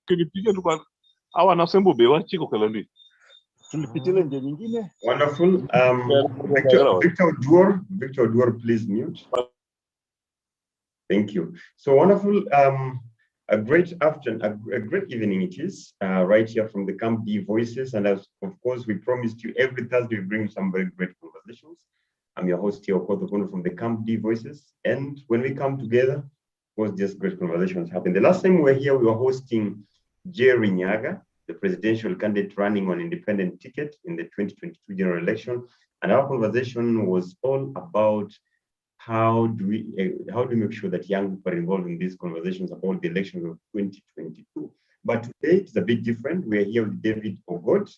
Kinipiga tu kwa hawa nasembo bewa chiko kalandi. Tulipitile nje nyingine. Wonderful. Victor Duor, please mute. Thank you. So wonderful. A great afternoon, a great evening it is, right here from the Camp D Voices. And as of course, we promised you every Thursday we bring some very great conversations. I'm your host here, Ogot from the Camp D Voices. And when we come together, of course, just great conversations happen. The last time we were here, we were hosting Jerry Nyaga, the presidential candidate running on independent ticket in the 2022 general election. And our conversation was all about how do we make sure that young people are involved in these conversations about the elections of 2022. But today it's a bit different. We're here with David Ogot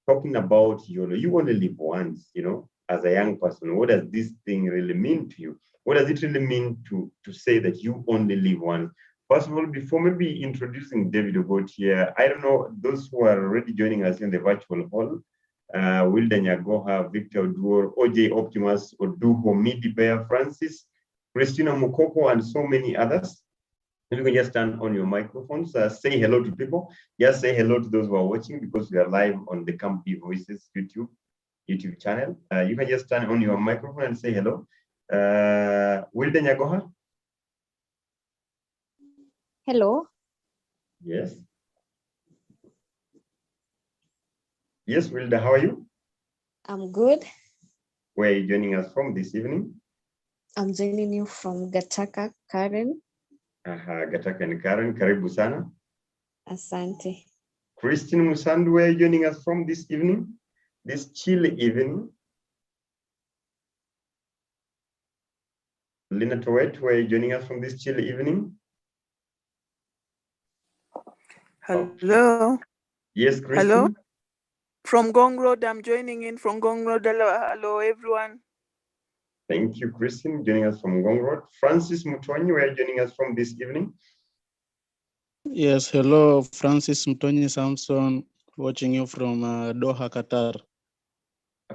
talking about YOLO. You only live once, you know, as a young person. What does this thing really mean to you? What does it really mean to say that you only live once? First of all, before maybe introducing David Ogot here, I don't know, those who are already joining us in the virtual hall, Wilda Nyagoha, Victor Duor, OJ Optimus, Oduho, Midi Bear, Francis, Christina Mukoko, and so many others. You can just turn on your microphones, say hello to people. Just say hello to those who are watching because we are live on the Camp D Voices YouTube channel. You can just turn on your microphone and say hello. Wilda Nyagoha? Hello. Yes. Yes, Wilda, how are you? I'm good. Where are you joining us from this evening? I'm joining you from Gataka, Karen. Gataka and Karen, karibu sana. Asante. Christine Musandu, where are you joining us from this evening? This chilly evening. Lina Towet, where are you joining us from this chilly evening? Hello. Okay. Yes, Christine. Hello. From Gong Road, I'm joining in from Gong Road. Hello, everyone. Thank you, Christine, joining us from Gong Road. Francis Mutonyi, where are you joining us from this evening? Yes, hello, Francis Mutonyi Samson, watching you from Doha, Qatar.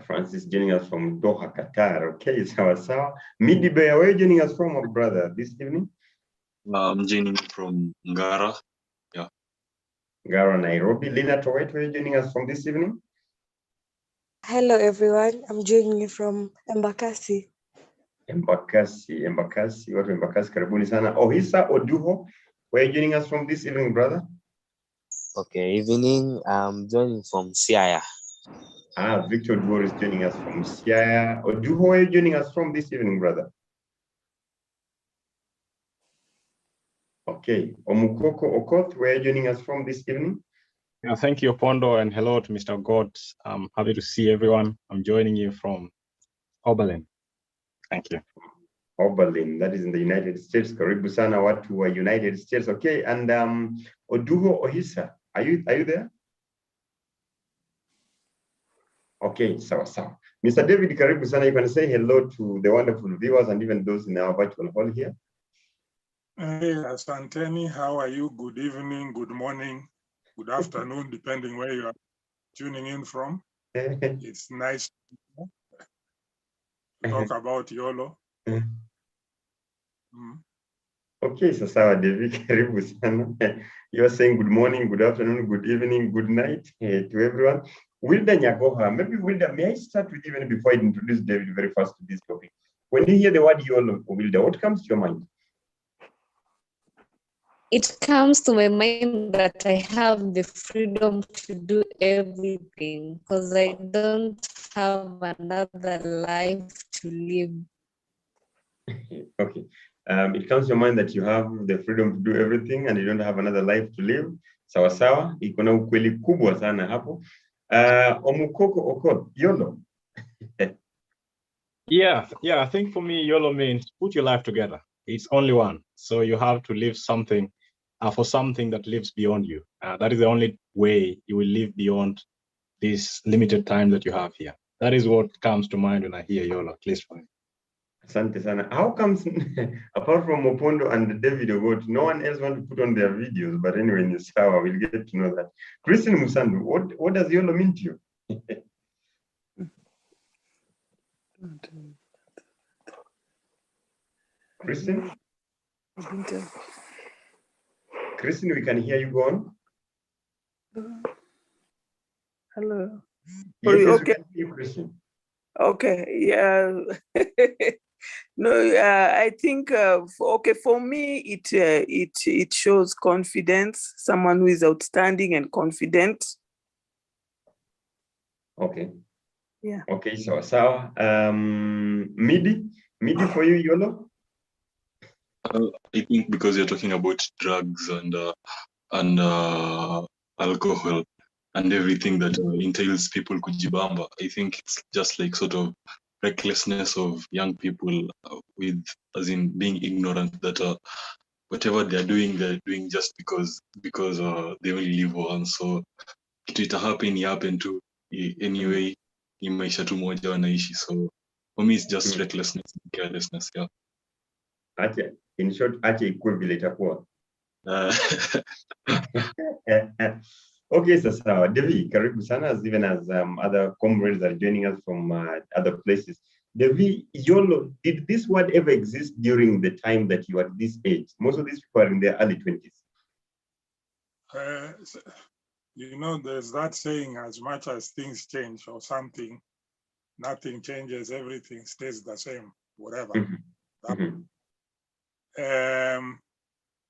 Francis joining us from Doha, Qatar. Okay, sawa. Midi Bear, where are you joining us from, my brother, this evening? I'm joining from Ngara. Yeah. Ngara, Nairobi. Lina Towet, where are you joining us from this evening? Hello, everyone. I'm joining you from Embakasi. Embakasi, watu Embakasi, karibuni sana. Ohisa Oduho, where are you joining us from this evening, brother? Okay, evening. I'm joining from Siaya. Victor Duor is joining us from Siaya. Oduho, where are you joining us from this evening, brother? Okay. Omukoko Okoth, where are you joining us from this evening? Yeah, thank you, Pondo, and hello to Mr. Ogot. I'm happy to see everyone. I'm joining you from Oberlin. Thank you. Oberlin, that is in the United States. Karibu sana watu wa United States. Okay, and Oduho Ohisa, are you there? Okay, sawa. Mr. David, karibu sana. You can say hello to the wonderful viewers and even those in our virtual hall here. Hey, Asanteni, how are you? Good evening, good morning, good afternoon, depending where you are tuning in from. It's nice to talk about YOLO. Okay, so sawa, David, karibu sana. You are saying good morning, good afternoon, good evening, good night to everyone. Wilda Nyagoha, maybe Wilda, may I start with you even before I introduce David very fast to this topic? When you hear the word YOLO, Wilda, what comes to your mind? It comes to my mind that I have the freedom to do everything because I don't have another life to live. Okay. It comes to your mind that you have the freedom to do everything and you don't have another life to live. Sawa, iko na ukweli kubwa sana hapo. Omukoko Okoth, YOLO. Yeah, I think for me, YOLO means put your life together. It's only one. So you have to live something for something that lives beyond you. That is the only way you will live beyond this limited time that you have here. That is what comes to mind when I hear YOLO, at least for me. Asante sana. How comes, apart from Opondo and David Ogot, no one else want to put on their videos? But anyway, in Sawa, we'll get to know that. Christine Musandu, what does YOLO mean to you? Christine? Christine, we can hear you go on. Hello. Yes, yes, Okay. your question. Okay. Yeah. No, I think for me it shows confidence. Someone who is outstanding and confident. Okay. Yeah. Okay, so MIDI for you, YOLO? I think because you're talking about drugs and alcohol and everything that entails people kujibamba, I think it's just like sort of recklessness of young people with, as in being ignorant that whatever they're doing just because they only live once. So kitu happen to anyway, ni maisha tu moja wanaishi. So for me, it's just recklessness and carelessness. Yeah. In short, equivalent itakuwa. Okay, sasa Devi, karibu sana, as even as other comrades are joining us from other places. Devi, YOLO, did this word ever exist during the time that you were at this age? Most of these people are in their early 20s. You know, there's that saying, as much as things change or something, nothing changes, everything stays the same, whatever.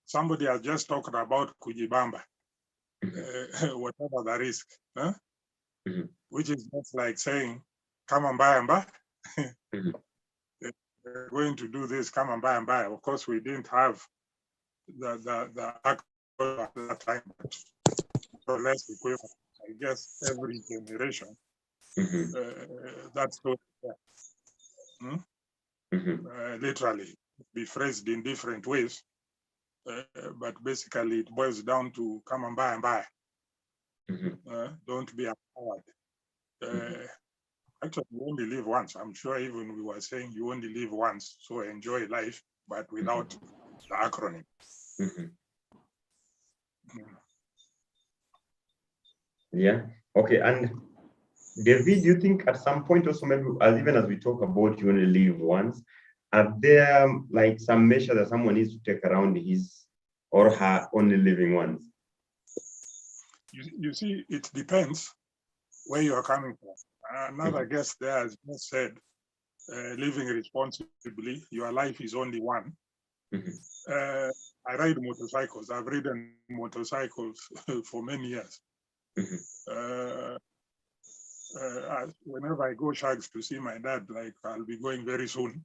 Somebody has just talked about kujibamba, whatever the risk, huh? Which is just like saying, come and buy and buy. We're going to do this, come and buy and buy. Of course, we didn't have the alcohol at that time, but more or less equivalent. I guess every generation, that's so. Literally, be phrased in different ways, but basically it boils down to come and buy and buy. Don't be a coward. Actually, you only live once. I'm sure even we were saying you only live once, so enjoy life, but without the acronym. Yeah. Okay. And David, do you think at some point also, maybe even as we talk about you only live once, are there like some measure that someone needs to take around his or her only living once? You see, it depends where you are coming from. Another guest there has just said, living responsibly, your life is only one. I ride motorcycles. I've ridden motorcycles for many years. Whenever I go shags to see my dad, like I'll be going very soon.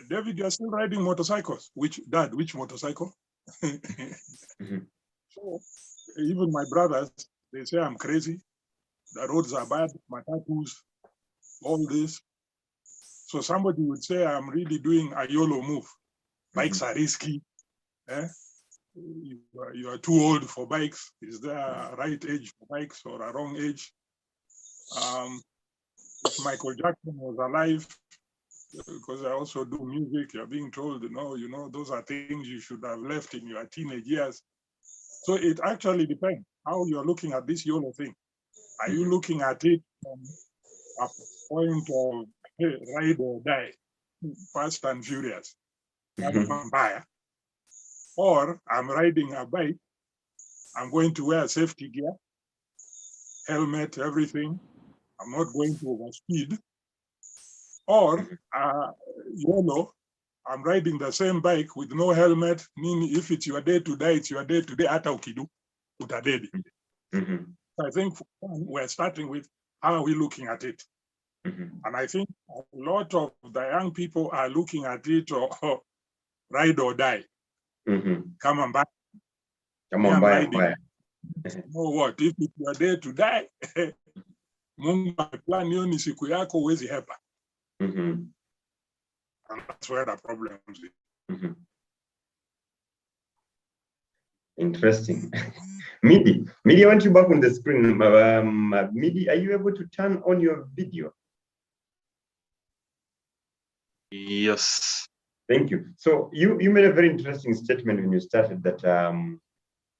David, you're still riding motorcycles. Which motorcycle? So even my brothers, they say I'm crazy. The roads are bad, my tattoos, all this. So somebody would say I'm really doing a YOLO move. Bikes are risky. You are too old for bikes. Is there a right age for bikes or a wrong age? If Michael Jackson was alive, because I also do music, you're being told, no, those are things you should have left in your teenage years. So it actually depends how you're looking at this YOLO thing. Are you looking at it from a point of ride or die, fast and furious, buyer? Or I'm riding a bike, I'm going to wear safety gear, helmet, everything. I'm not going to overspeed. Or YOLO, I'm riding the same bike with no helmet, meaning if it's your day to die, it's your day to day, hata ukidu, utadedi. I think we're starting with how are we looking at it? And I think a lot of the young people are looking at it or ride or die. Come and buy. Come on, buy. You know what? If it's your day to die, Mungu ameplan hiyo ni siku yako, huwezi hepa. And that's where the problem is. Interesting. Midi, I want you back on the screen. Midi, are you able to turn on your video? Yes. Thank you. So you made a very interesting statement when you started that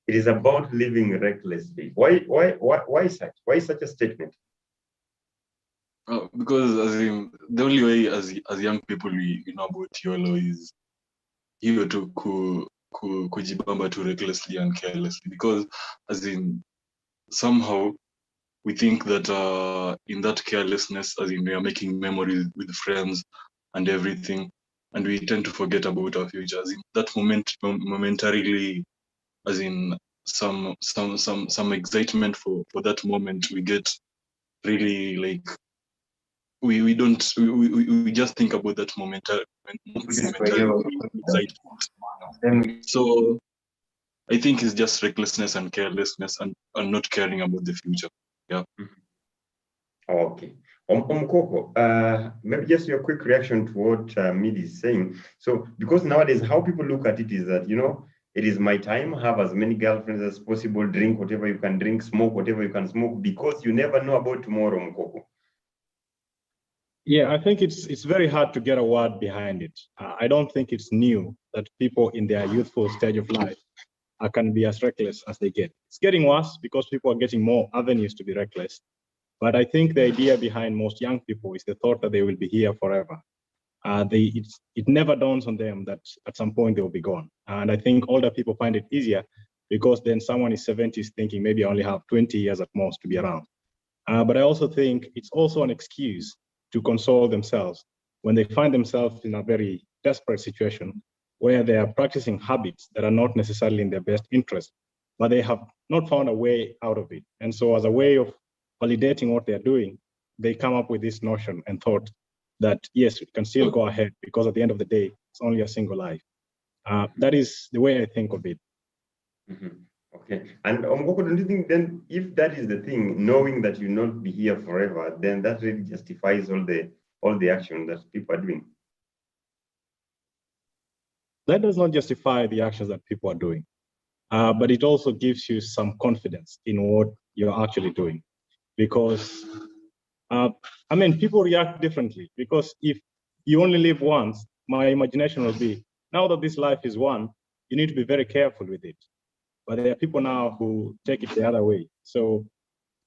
it is about living recklessly. Why such a statement? Because the only way as young people we know about YOLO is you to kujibamba too recklessly and carelessly, because as in somehow we think that in that carelessness, as in we are making memories with friends and everything, and we tend to forget about our future. As in that momentarily, as in some excitement for that moment, we get really like we just think about that momentarily excitement. So I think it's just recklessness and carelessness and not caring about the future. Yeah. Okay. Koko, maybe just your quick reaction to what Mid is saying. So, because nowadays how people look at it is that, it is my time, have as many girlfriends as possible, drink whatever you can drink, smoke whatever you can smoke, because you never know about tomorrow, Mkoko. Yeah, I think it's very hard to get a word behind it. I don't think it's new that people in their youthful stage of life can be as reckless as they get. It's getting worse because people are getting more avenues to be reckless. But I think the idea behind most young people is the thought that they will be here forever. It never dawns on them that at some point they will be gone. And I think older people find it easier because then someone is 70s thinking maybe I only have 20 years at most to be around. But I also think it's also an excuse to console themselves when they find themselves in a very desperate situation where they are practicing habits that are not necessarily in their best interest, but they have not found a way out of it. And so as a way of validating what they're doing, they come up with this notion and thought that, yes, we can still go ahead because at the end of the day, it's only a single life. That is the way I think of it. Mm-hmm. Okay. And Mkoko, don't you think then, if that is the thing, knowing that you'll not be here forever, then that really justifies all the action that people are doing? That does not justify the actions that people are doing, but it also gives you some confidence in what you're actually doing. Because, people react differently. Because if you only live once, my imagination will be, now that this life is one, you need to be very careful with it. But there are people now who take it the other way. So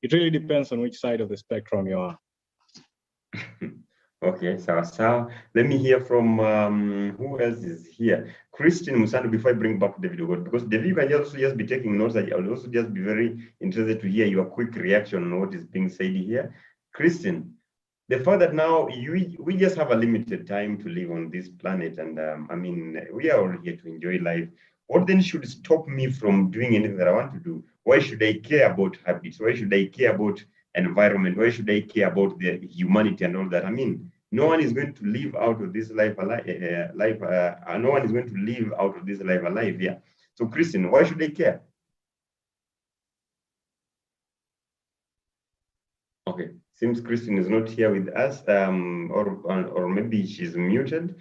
it really depends on which side of the spectrum you are. Okay, so let me hear from who else is here? Christine Musando, before I bring back David Ogot, because David, you can also just be taking notes. I will also just be very interested to hear your quick reaction on what is being said here. Christine, the fact that now we just have a limited time to live on this planet, and we are all here to enjoy life. What then should stop me from doing anything that I want to do? Why should I care about habits? Why should I care about environment? Why should I care about the humanity and all that? No one is going to live out of this life alive. No one is going to live out of this life alive. Yeah. So, Christian, why should I care? Okay. Seems Christian is not here with us, or maybe she's muted.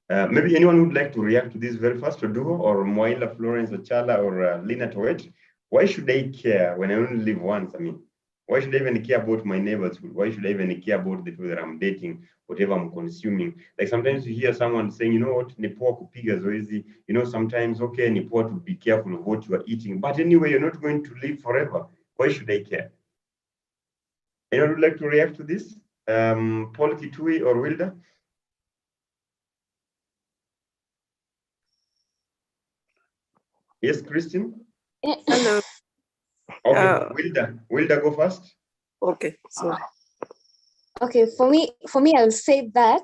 Maybe anyone would like to react to this very fast, Oduho, or Moila, Florence, Ochala, or Lina Towet? Why should I care when I only live once? Why should I even care about my neighbors? Why should I even care about the people that I'm dating, whatever I'm consuming? Like sometimes you hear someone saying, you know what, ni poa kupiga zoezi. Sometimes, okay, ni poa to be careful of what you are eating. But anyway, you're not going to live forever. Why should I care? Anyone would like to react to this? Paul Kitui or Wilda? Yes, Christian? Hello. Okay, Wilda, go first. Okay, sorry. Okay, for me, I'll say that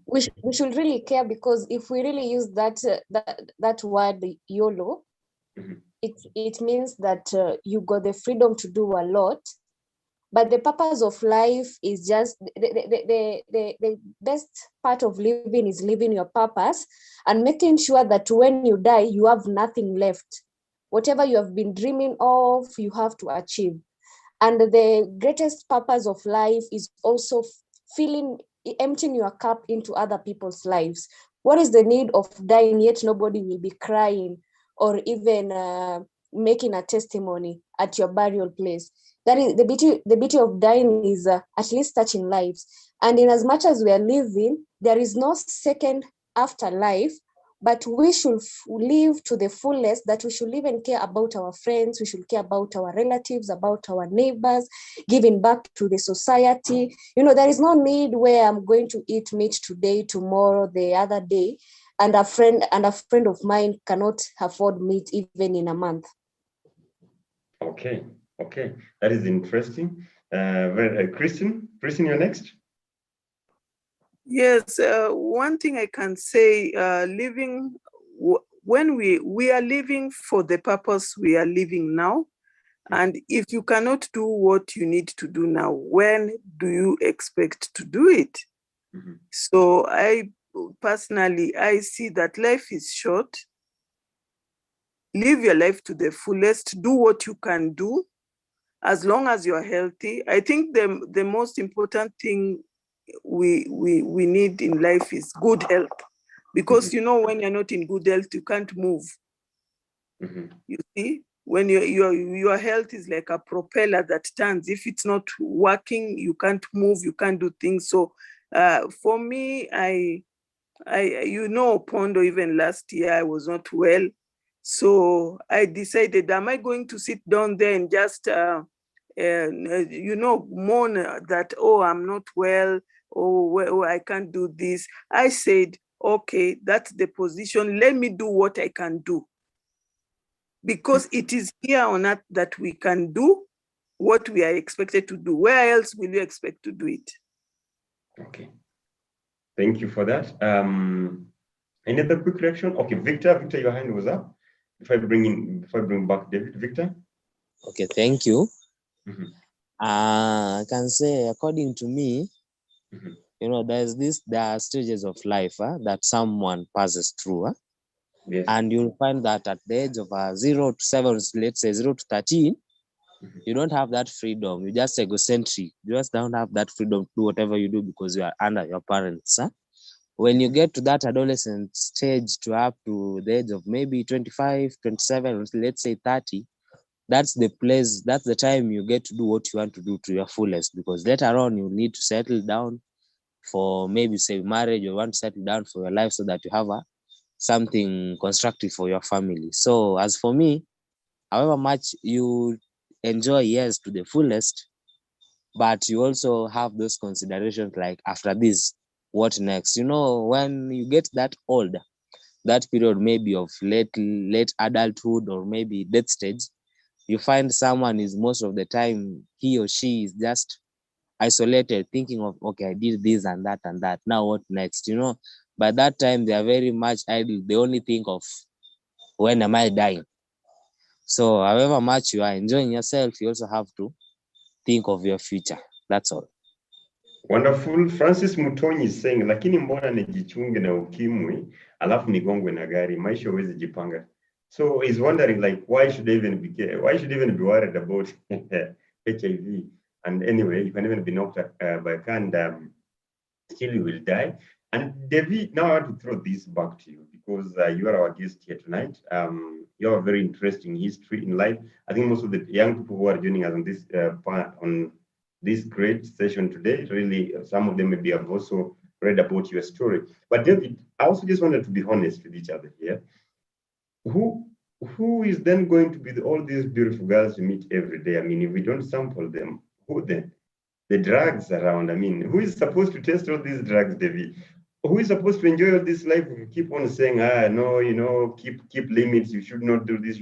we should really care, because if we really use that word YOLO, it means that you got the freedom to do a lot, but the purpose of life is just the best part of living is living your purpose and making sure that when you die, you have nothing left. Whatever you have been dreaming of, you have to achieve. And the greatest purpose of life is also emptying your cup into other people's lives. What is the need of dying yet nobody will be crying or even making a testimony at your burial place? That is the beauty of dying, is at least touching lives. And in as much as we are living, there is no second after life, but we should live to the fullest, that we should live and care about our friends, we should care about our relatives, about our neighbors, giving back to the society. There is no need where I'm going to eat meat today, tomorrow, the other day. and a friend of mine cannot afford meat even in a month. Okay, okay, that is interesting. Kristen, you're next. Yes, one thing I can say, when we are living for the purpose we are living now, and if you cannot do what you need to do now, when do you expect to do it? So I personally, I see that life is short. Live your life to the fullest, do what you can do, as long as you're healthy. I think the most important thing we need in life is good health, because you know, when you're not in good health, you can't move. You see, when your health is like a propeller that turns. If it's not working, you can't move, you can't do things. So for me, I Pondo, even last year I was not well. So I decided, am I going to sit down there and just mourn that, oh, I'm not well, oh, I can't do this. I said, okay, that's the position. Let me do what I can do. Because it is here on earth that we can do what we are expected to do. Where else will you expect to do it? Okay. Thank you for that. Any other quick reaction? Okay, Victor, your hand was up. If I bring back David, Victor. Okay, thank you. I can say, according to me, there are stages of life that someone passes through. Yes. And you'll find that at the age of 0 to 7, let's say 0 to 13, you don't have that freedom. You're just egocentric. You just don't have that freedom to do whatever you do because you are under your parents. When you get to that adolescent stage to up to the age of maybe 25, 27, let's say 30, that's the place, that's the time you get to do what you want to do to your fullest, because later on you need to settle down for maybe say marriage, or you want to settle down for your life so that you have something constructive for your family. So as for me, however much you enjoy years to the fullest, but you also have those considerations like, after this, what next? When you get that old, that period maybe of late adulthood or maybe death stage, you find someone is most of the time, he or she is just isolated, thinking of, okay, I did this and that, now what next? By that time they are very much idle. They only think of, when am I dying? So however much you are enjoying yourself, you also have to think of your future. That's all. Wonderful. Francis Mutonyi is saying, lakini mbona nijichunge na ukimwi alafu nigongwe na gari, maisha huwezi jipanga. So he's wondering, like, why should I even be worried about HIV? And anyway, you can even be knocked by a car and still you will die. And David, now I want to throw this back to you, because you are our guest here tonight. You have a very interesting history in life. I think most of the young people who are joining us on this on this great session today, really, some of them maybe have also read about your story. But David, I also just wanted to be honest with each other here. Who is then going to be all these beautiful girls you meet every day? I mean, if we don't sample them, who then? The drugs around. I mean, who is supposed to test all these drugs, David? Who is supposed to enjoy all this life? We keep on saying, no, keep limits. You should not do this.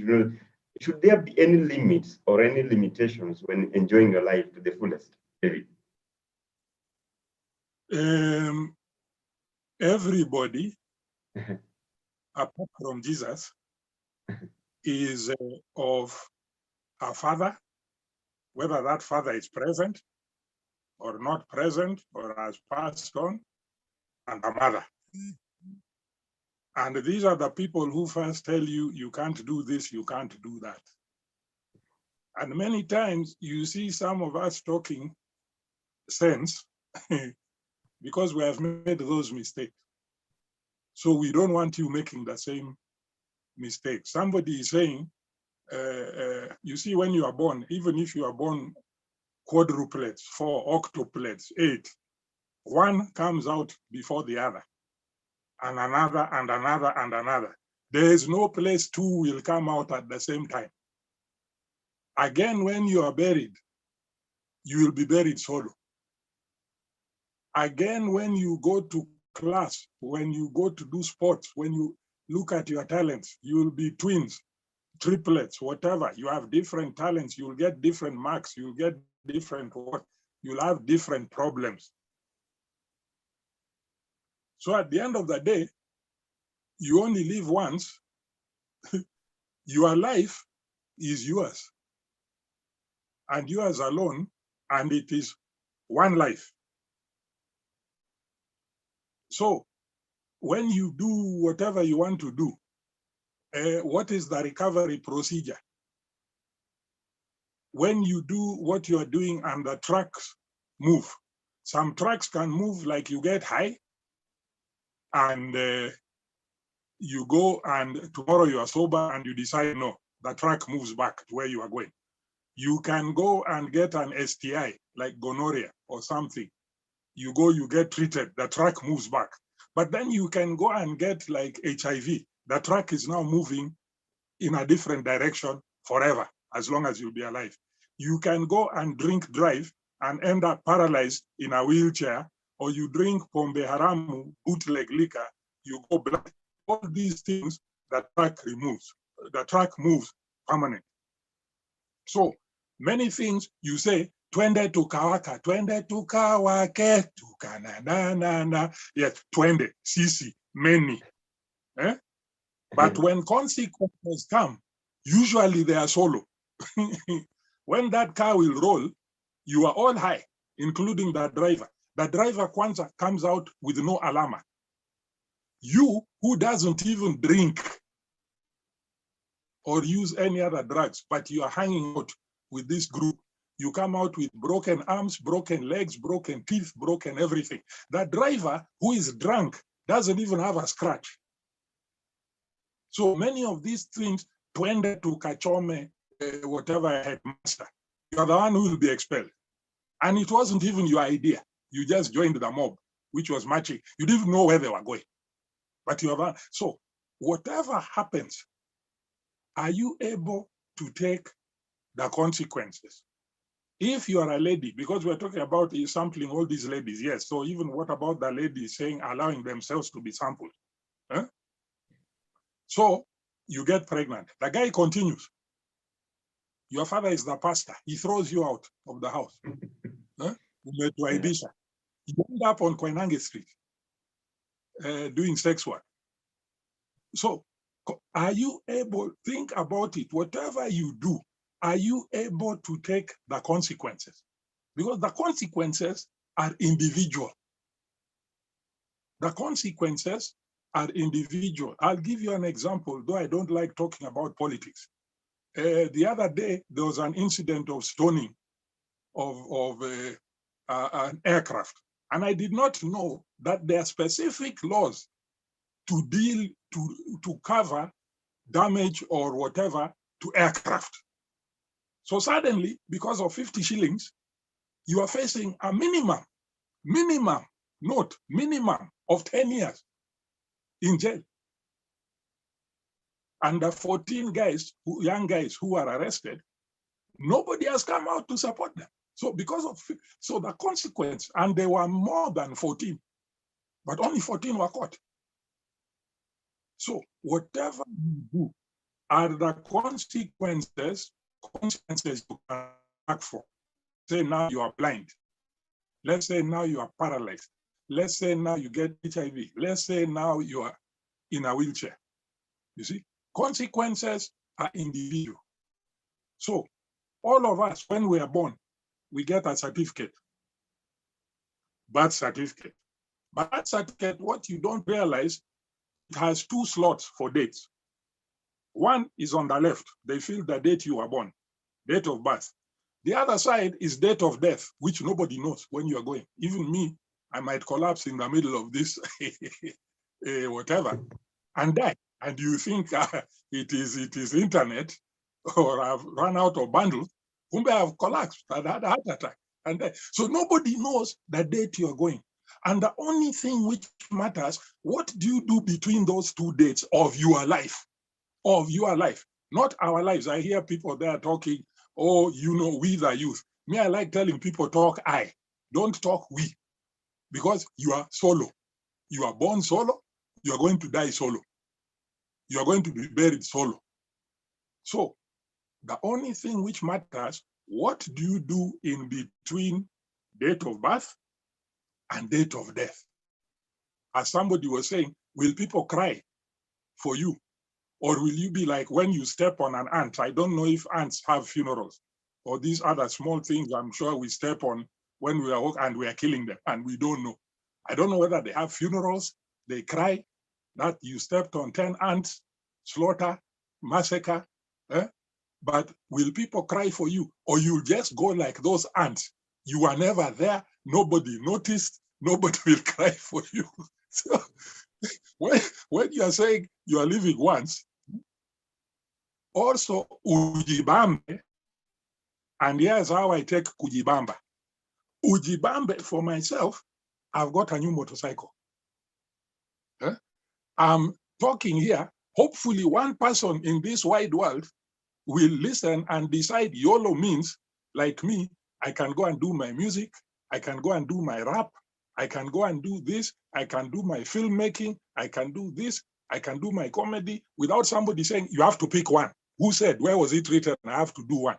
Should there be any limits or any limitations when enjoying your life to the fullest, David? Everybody, apart from Jesus, is of a father, whether that father is present or not present or has passed on, and a mother. And these are the people who first tell you, you can't do this, you can't do that. And many times you see some of us talking sense because we have made those mistakes. So we don't want you making the same mistake. Somebody is saying, you see, when you are born, even if you are born quadruplets, 4 octuplets, 8, one comes out before the other, and another, and another, and another. There is no place 2 will come out at the same time. Again, when you are buried, you will be buried solo. Again, when you go to class, when you go to do sports, when you look at your talents, you will be twins, triplets, whatever. You have different talents, you'll get different marks, you'll get different what, you'll have different problems. So at the end of the day, you only live once. Your life is yours and yours alone, and it is one life. So when you do whatever you want to do, what is the recovery procedure? When you do what you are doing and the tracks move, some tracks can move like you get high and you go and tomorrow you are sober and you decide, no, the track moves back to where you are going. You can go and get an STI like gonorrhea or something. You go, you get treated, the track moves back. But then you can go and get like HIV. The track is now moving in a different direction forever, as long as you'll be alive. You can go and drink drive and end up paralyzed in a wheelchair, or you drink pombe haramu, bootleg liquor, you go black. All these things, the track removes. The track moves permanent. So many things you say, twende tukawaka, twende tukawake, tukananana. Yes, twende, sisi, many. Eh? But when consequences come, usually they are solo. When that car will roll, you are all high, including the driver. The driver kwanza comes out with no alarma. You, who doesn't even drink or use any other drugs, but you are hanging out with this group, you come out with broken arms, broken legs, broken teeth, broken everything. The driver who is drunk doesn't even have a scratch. So many of these things, twende to kachome, whatever headmaster, you're the one who will be expelled. And it wasn't even your idea. You just joined the mob, which was marching. You didn't know where they were going. But you have, so whatever happens, are you able to take the consequences? If you are a lady, because we're talking about sampling all these ladies, yes. So even what about the ladies saying, allowing themselves to be sampled? Huh? So you get pregnant. The guy continues. Your father is the pastor. He throws you out of the house. Huh? You end up on Koinange Street doing sex work. So are you able, think about it, whatever you do, are you able to take the consequences? Because the consequences are individual. The consequences are individual. I'll give you an example, though I don't like talking about politics. The other day, there was an incident of stoning of an aircraft. And I did not know that there are specific laws to deal, to cover damage or whatever to aircraft. So suddenly, because of 50 shillings, you are facing a minimum of 10 years in jail. And the 14 guys, young guys who are arrested, nobody has come out to support them. So because of, so the consequence, and there were more than 14, but only 14 were caught. So whatever you do are the consequences you can act for. Say now you are blind. Let's say now you are paralyzed. Let's say now you get HIV. Let's say now you are in a wheelchair. You see, consequences are individual. So all of us, when we are born, we get a certificate, birth certificate. But that certificate, what you don't realize, it has 2 slots for dates. One is on the left. They fill the date you were born, date of birth. The other side is date of death, which nobody knows when you are going. Even me, I might collapse in the middle of this, whatever, and die. And you think it is internet, or I've run out of bundles. Kumbe I've collapsed, I had a heart attack. And so nobody knows the date you're going. And the only thing which matters, what do you do between those 2 dates of your life? Of your life, not our lives. I hear people there talking, oh, you know, we the youth. Me, I like telling people talk I, don't talk we, because you are solo. You are born solo, you are going to die solo. You are going to be buried solo. So the only thing which matters, what do you do in between date of birth and date of death? As somebody was saying, will people cry for you? Or will you be like when you step on an ant? I don't know if ants have funerals or these other small things I'm sure we step on when we are and we are killing them and we don't know. I don't know whether they have funerals, they cry that you stepped on 10 ants, slaughter, massacre, but will people cry for you? Or you'll just go like those ants? You were never there, nobody noticed, nobody will cry for you. So when you are saying you are living once, also ujibambe, and here's how I take kujibamba. Ujibambe for myself, I've got a new motorcycle. I'm talking here, hopefully one person in this wide world will listen and decide YOLO means, like me, I can go and do my music, I can go and do my rap, I can go and do this, I can do my filmmaking, I can do this, I can do my comedy without somebody saying, you have to pick one. Who said, where was it written? I have to do one.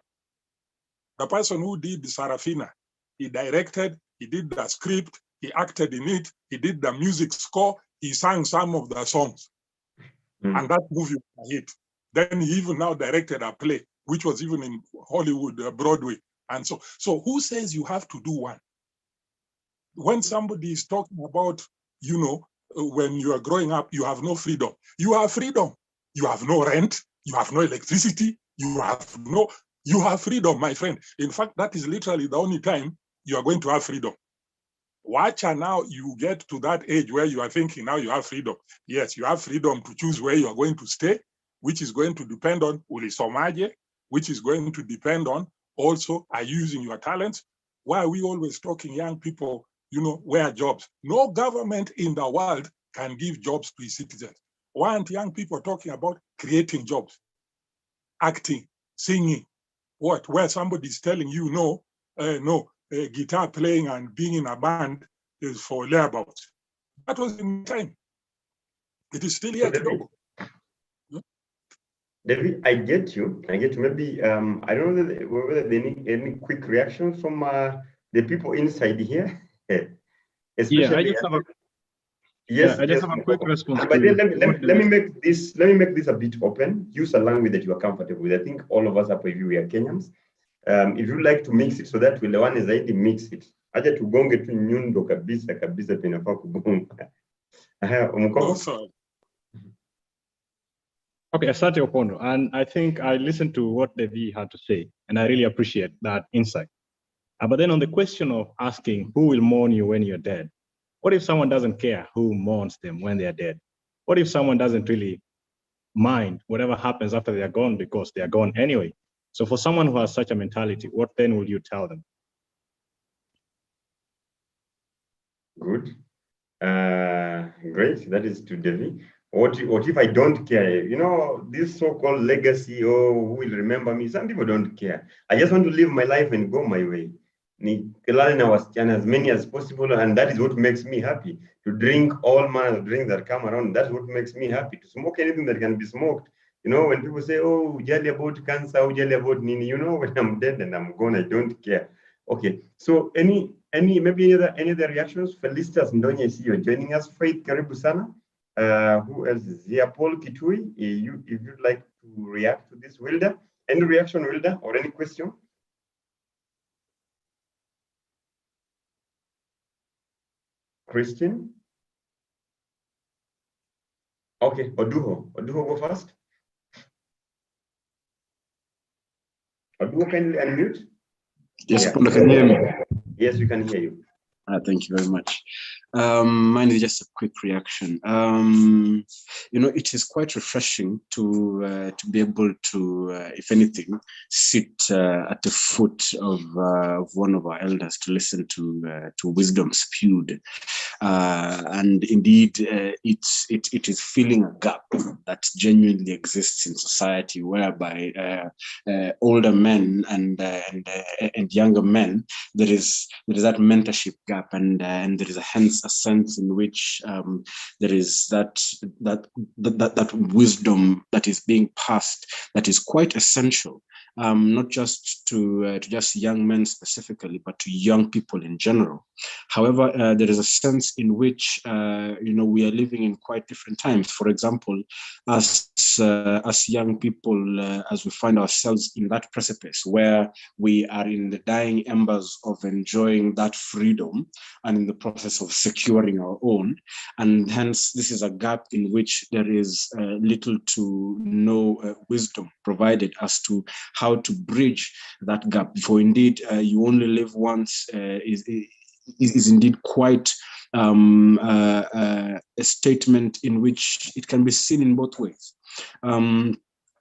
The person who did Sarafina, he directed, he did the script, he acted in it, he did the music score, he sang some of the songs. And that movie was a hit. Then he even now directed a play, which was even in Hollywood, Broadway. And so who says you have to do one? When somebody is talking about, when you are growing up, you have no freedom. You have freedom. You have no rent. You have no electricity. You have freedom, my friend. In fact, that is literally the only time you are going to have freedom. Watch, and now you get to that age where you are thinking now you have freedom. Yes, you have freedom to choose where you are going to stay, which is going to depend on ulisomaje, which is going to depend on also are you using your talents. Why are we always talking young people, where jobs? No government in the world can give jobs to its citizens. Why aren't young people talking about creating jobs? Acting, singing, where somebody's telling you, no, guitar playing and being in a band is for layabouts. That was in time. It is still here today. David, I get you. Maybe, I don't know whether they need any quick reactions from the people inside here. Especially, I just have a quick response. But then let me make this a bit open. Use a language that you are comfortable with. I think all of us are we are Kenyans. If you like to mix it so that will the one is zaidi mix it. Acha tugonge tu nyundo kabisa tunafaa kugonga. Okay, Asante Opondo, and I think I listened to what Devi had to say, and I really appreciate that insight. But then on the question of asking who will mourn you when you're dead, what if someone doesn't care who mourns them when they're dead? What if someone doesn't really mind whatever happens after they're gone because they're gone anyway? So for someone who has such a mentality, what then will you tell them? Good. Great. That is to Devi. What if I don't care? This so-called legacy, who will remember me? Some people don't care. I just want to live my life and go my way. As many as possible, and that is what makes me happy. To drink all manner of drinks that come around, that's what makes me happy. To smoke anything that can be smoked. When people say, oh, jelly about cancer, jelly about nini, when I'm dead and I'm gone, I don't care. Okay, so maybe any other reactions? Felicitas Ndonye, I see you're joining us. Faith Karibu Sana. Who else is here? Paul Kitui, if you'd like to react to this, Wilda. Any reaction, Wilda, or any question? Christine? Okay, Oduho, go first. Oduho, can you unmute? Yes, yeah. Can you hear me? Yes, we can hear you. Thank you very much. Mine is just a quick reaction. It is quite refreshing to be able to, if anything, sit at the foot of one of our elders to listen to wisdom spewed. and indeed it is filling a gap that genuinely exists in society, whereby older men and younger men, there is that mentorship gap, and there is hence a sense in which there is that wisdom that is being passed that is quite essential, not just to just young men specifically, but to young people in general. However, there is a sense in which we are living in quite different times. For example, as young people, as we find ourselves in that precipice where we are in the dying embers of enjoying that freedom and in the process of securing our own, and hence this is a gap in which there is little to no wisdom provided as to how to bridge that gap. For indeed, you only live once is indeed quite a statement in which it can be seen in both ways. Can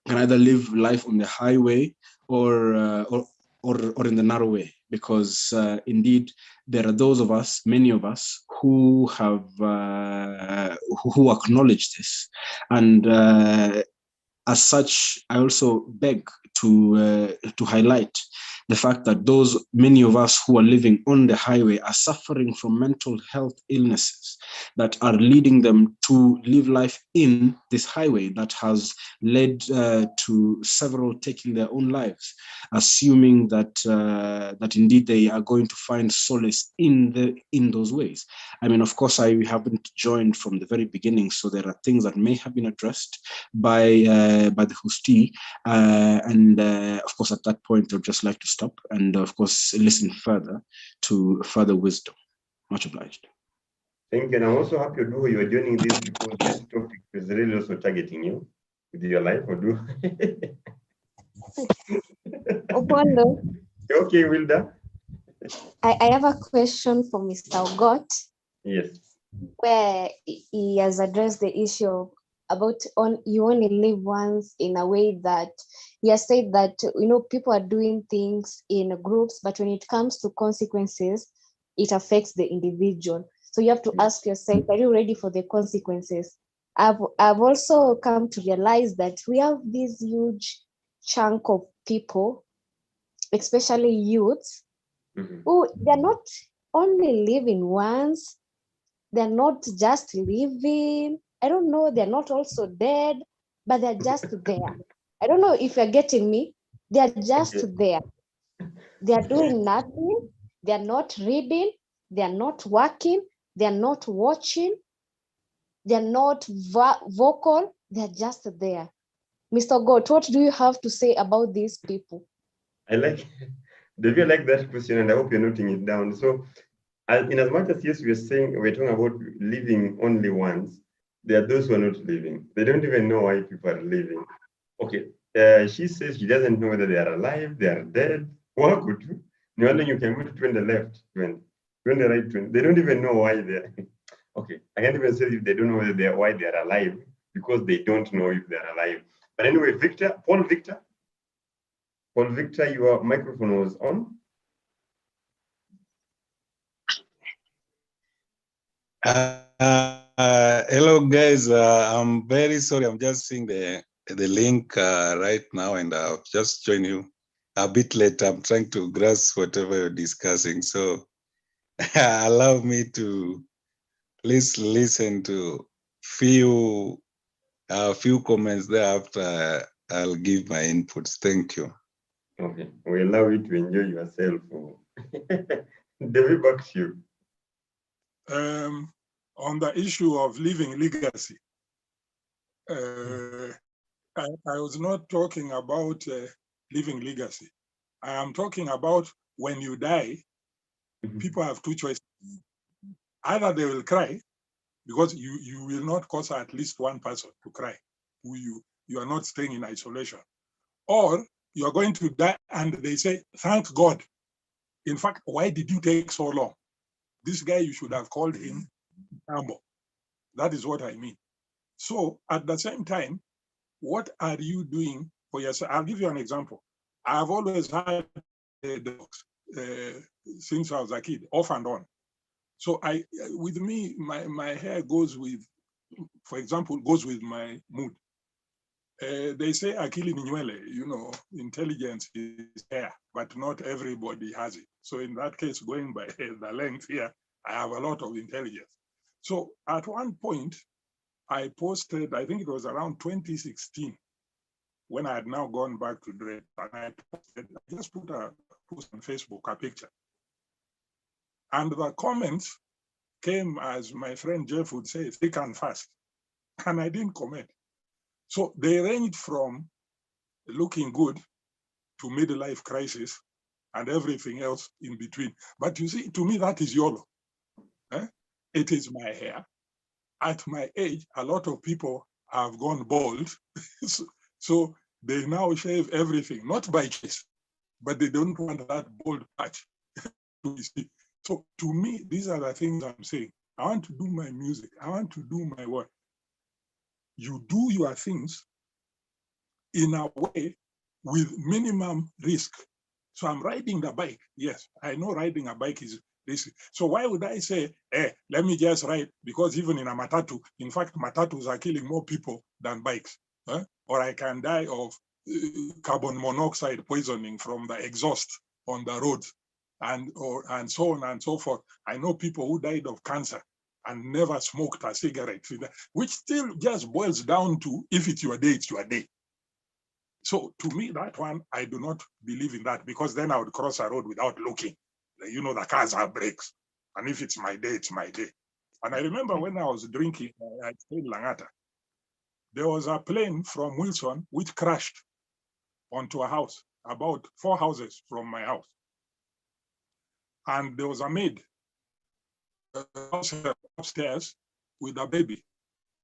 either live life on the highway or in the narrow way, because indeed there are those of us, many of us, who have who acknowledge this, and as such, I also beg to highlight the fact that many of us who are living on the highway are suffering from mental health illnesses that are leading them to live life in this highway that has led to several taking their own lives, assuming that indeed they are going to find solace in those ways. I mean, of course, I haven't joined from the very beginning, so there are things that may have been addressed by the hostee, and of course, at that point, I'd just like to stop and, of course, listen further to further wisdom. Much obliged. Thank you. And I'm also happy you are joining this, because this topic is really also targeting you with your life, Odu. Opondo. Okay, Wilda. I have a question for Mr. Ogot. Yes. Where he has addressed the issue about you only live once, in a way that he has said that, people are doing things in groups, but when it comes to consequences, it affects the individual. So you have to ask yourself, are you ready for the consequences? I've also come to realize that we have this huge chunk of people, especially youths, who they're not only living once, they're not just living. I don't know, they're not also dead, but they're just there. I don't know if you're getting me. They're just there. They're doing nothing. They're not reading. They're not working. They're not watching. They're not vocal. They're just there. Mr. God, what do you have to say about these people? I like that question, and I hope you're noting it down. So, in as much as yes, we're talking about living only once, there are those who are not living. They don't even know why people are living. Okay, she says she doesn't know whether they are alive, they are dead. What could you? No, you can go to the left, 20 the right, 20. They don't even know why they're. Okay, I can't even say if they don't know why they are alive, because they don't know if they're alive. But anyway, Paul Victor, your microphone was on. Hello guys, I'm very sorry. I'm just seeing the link right now, and I've just joined you a bit late. I'm trying to grasp whatever you're discussing, so allow me to please listen to few comments thereafter. I'll give my inputs. Thank you. Okay, we allow you to enjoy yourself. David, back to you. On the issue of living legacy, I was not talking about living legacy. I am talking about when you die, people have two choices. Either they will cry, because you will not cause at least one person to cry, who you are not staying in isolation. Or you are going to die and they say, thank God. In fact, why did you take so long? This guy, you should have called him Ambo. That is what I mean. So at the same time, what are you doing for yourself? I'll give you an example. I've always had dogs since I was a kid, off and on. So with me, my hair goes with, for example, goes with my mood. They say akili ni nywele, you know, intelligence is hair, but not everybody has it. So in that case, going by the length here, I have a lot of intelligence. So at one point, I posted, I think it was around 2016, when I had now gone back to dread, and I just put a post on Facebook, a picture. And the comments came, as my friend Jeff would say, thick and fast. And I didn't comment. So they ranged from looking good to midlife crisis and everything else in between. But you see, to me, that is YOLO. It is my hair. At my age, a lot of people have gone bald. So they now shave everything, not by choice, but they don't want that bald patch to be seen. So to me, these are the things I'm saying. I want to do my music. I want to do my work. You do your things in a way with minimum risk. So I'm riding the bike. Yes, I know riding a bike is risky. So why would I say, let me just ride? Because even in a matatu, in fact, matatus are killing more people than bikes. Or I can die of carbon monoxide poisoning from the exhaust on the road, and so on and so forth. I know people who died of cancer and never smoked a cigarette, which still just boils down to, if it's your day, it's your day. So to me, that one, I do not believe in that, because then I would cross a road without looking. You know, the cars have brakes. And if it's my day, it's my day. And I remember when I was drinking, I stayed in Langata. There was a plane from Wilson which crashed onto a house, about 4 houses from my house. And there was a maid upstairs with a baby.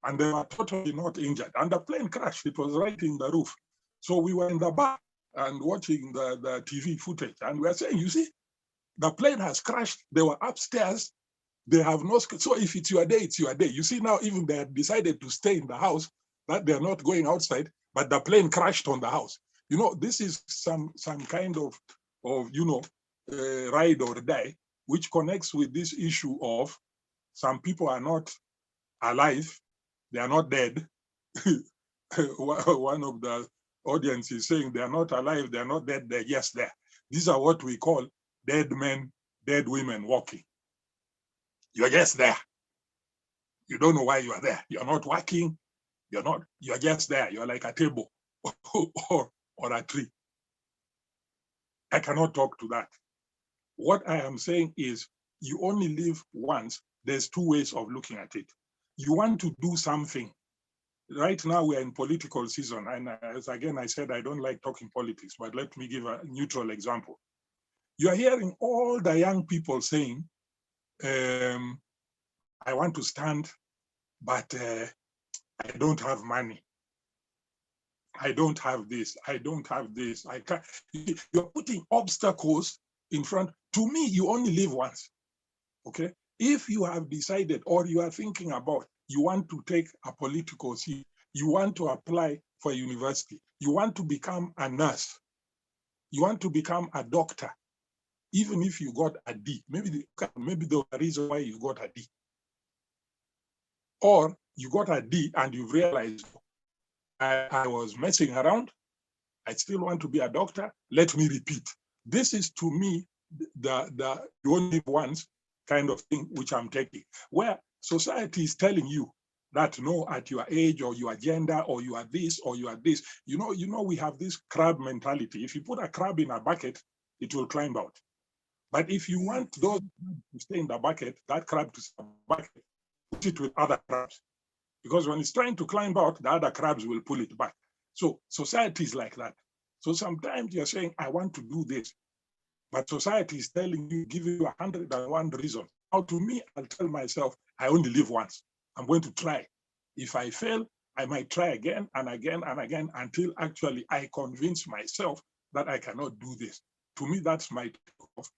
And they were totally not injured. And the plane crashed. It was right in the roof. So we were in the bar and watching the TV footage. And we were saying, you see, the plane has crashed. They were upstairs. They have no, so if it's your day, it's your day. You see now, even they had decided to stay in the house, that they're not going outside, but the plane crashed on the house. You know, this is some kind of you know, ride or die, which connects with this issue of some people are not alive, they are not dead. One of the audience is saying they are not alive, they are not dead, they're just there. These are what we call dead men, dead women walking. You're just there. You don't know why you are there. You're not working. You're just there. You're like a table or a tree. I cannot talk to that. What I am saying is, you only live once. There's 2 ways of looking at it. You want to do something. Right now we're in political season. And as again, I said, I don't like talking politics, but let me give a neutral example. You are hearing all the young people saying, I want to stand, but I don't have money. I don't have this. I don't have this. I can't. You're putting obstacles in front. To me, you only live once. Okay? If you have decided, or you are thinking about, you want to take a political seat, you want to apply for a university, you want to become a nurse, you want to become a doctor, even if you got a D, maybe the reason why you got a D. Or you got a D and you've realized, I was messing around, I still want to be a doctor, let me repeat. This is, to me, the only ones kind of thing which I'm taking, where society is telling you that, no, at your age or your gender or you are this or you are this. You know, we have this crab mentality. If you put a crab in a bucket, it will climb out. But if you want those to stay in the bucket, that crab to stay in the bucket, put it with other crabs. Because when it's trying to climb out, the other crabs will pull it back. So society is like that. So sometimes you're saying, I want to do this, but society is telling you, giving you 101 reasons. Now to me, I'll tell myself, I only live once. I'm going to try. If I fail, I might try again and again and again until actually I convince myself that I cannot do this. To me, that's my takeoff.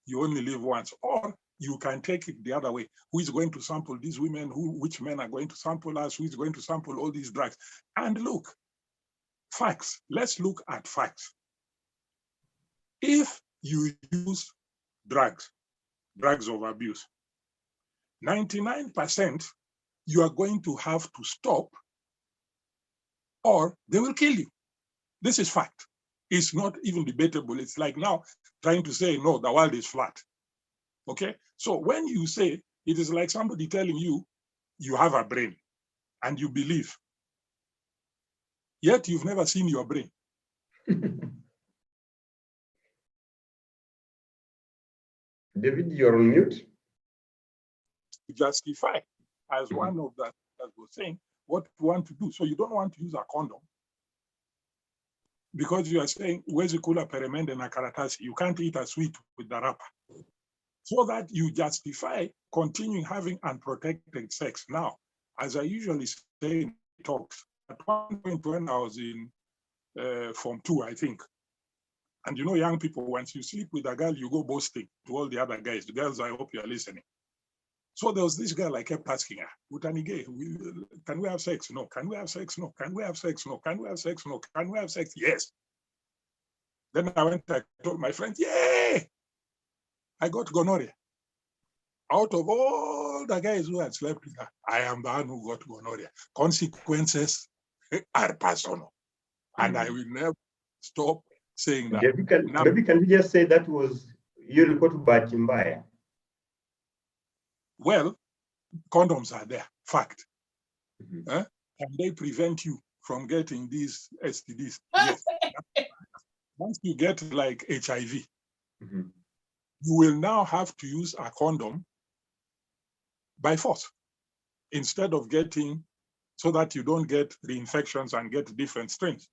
You only live once. Or you can take it the other way. Who is going to sample these women? Which men are going to sample us? Who is going to sample all these drugs? And look, facts. Let's look at facts. If you use drugs of abuse, 99% you are going to have to stop or they will kill you. This is fact. It's not even debatable. It's like now trying to say, no, the world is flat. Okay? So when you say, it is like somebody telling you, you have a brain and you believe, yet you've never seen your brain. David, you're on mute. Justify as one of that was saying what you want to do. So you don't want to use a condom because you are saying wezi kula peremende na karatasi. You can't eat a sweet with the wrapper. So that you justify continuing having unprotected sex. Now, as I usually say in talks, at one point when I was in Form 2, I think, and you know, young people, once you sleep with a girl, you go boasting to all the other guys. The girls, I hope you're listening. So there was this girl, I kept asking her, Utanige, can we have sex? No. Can we have sex? No. Can we have sex? No. Can we have sex? No. Can we have sex? Yes. Then I told my friend, yay! I got gonorrhea. Out of all the guys who had slept with her, I am the one who got gonorrhea. Consequences are personal. And I will never stop saying that. Maybe can you just say that was you report Bachimbaya? Well, condoms are there, fact. Can they prevent you from getting these STDs? Yes. Once you get like HIV, you will now have to use a condom by force instead of getting, so that you don't get reinfections and get different strains.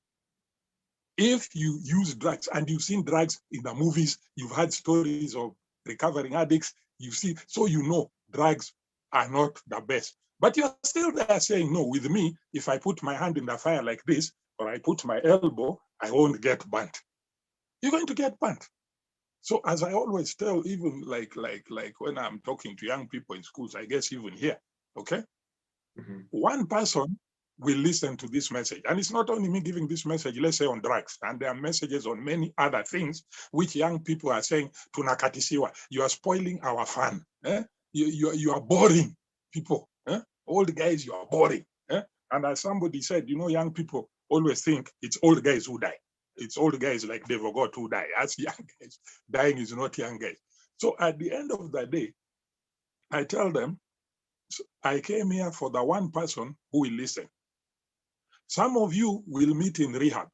If you use drugs, and you've seen drugs in the movies, you've had stories of recovering addicts, you see, so you know drugs are not the best. But you're still there saying, no, with me, if I put my hand in the fire like this, or I put my elbow, I won't get burnt. You're going to get burnt. So as I always tell, even like when I'm talking to young people in schools, I guess even here, okay? One person will listen to this message. And it's not only me giving this message, let's say on drugs, and there are messages on many other things which young people are saying, tunakatisiwa, you are spoiling our fun. You are boring people. Old guys, you are boring. And as somebody said, you know, young people always think it's old guys who die. It's old guys like they've got who die. As young guys, dying is not young guys. So at the end of the day, I tell them, I came here for the one person who will listen. Some of you will meet in rehab,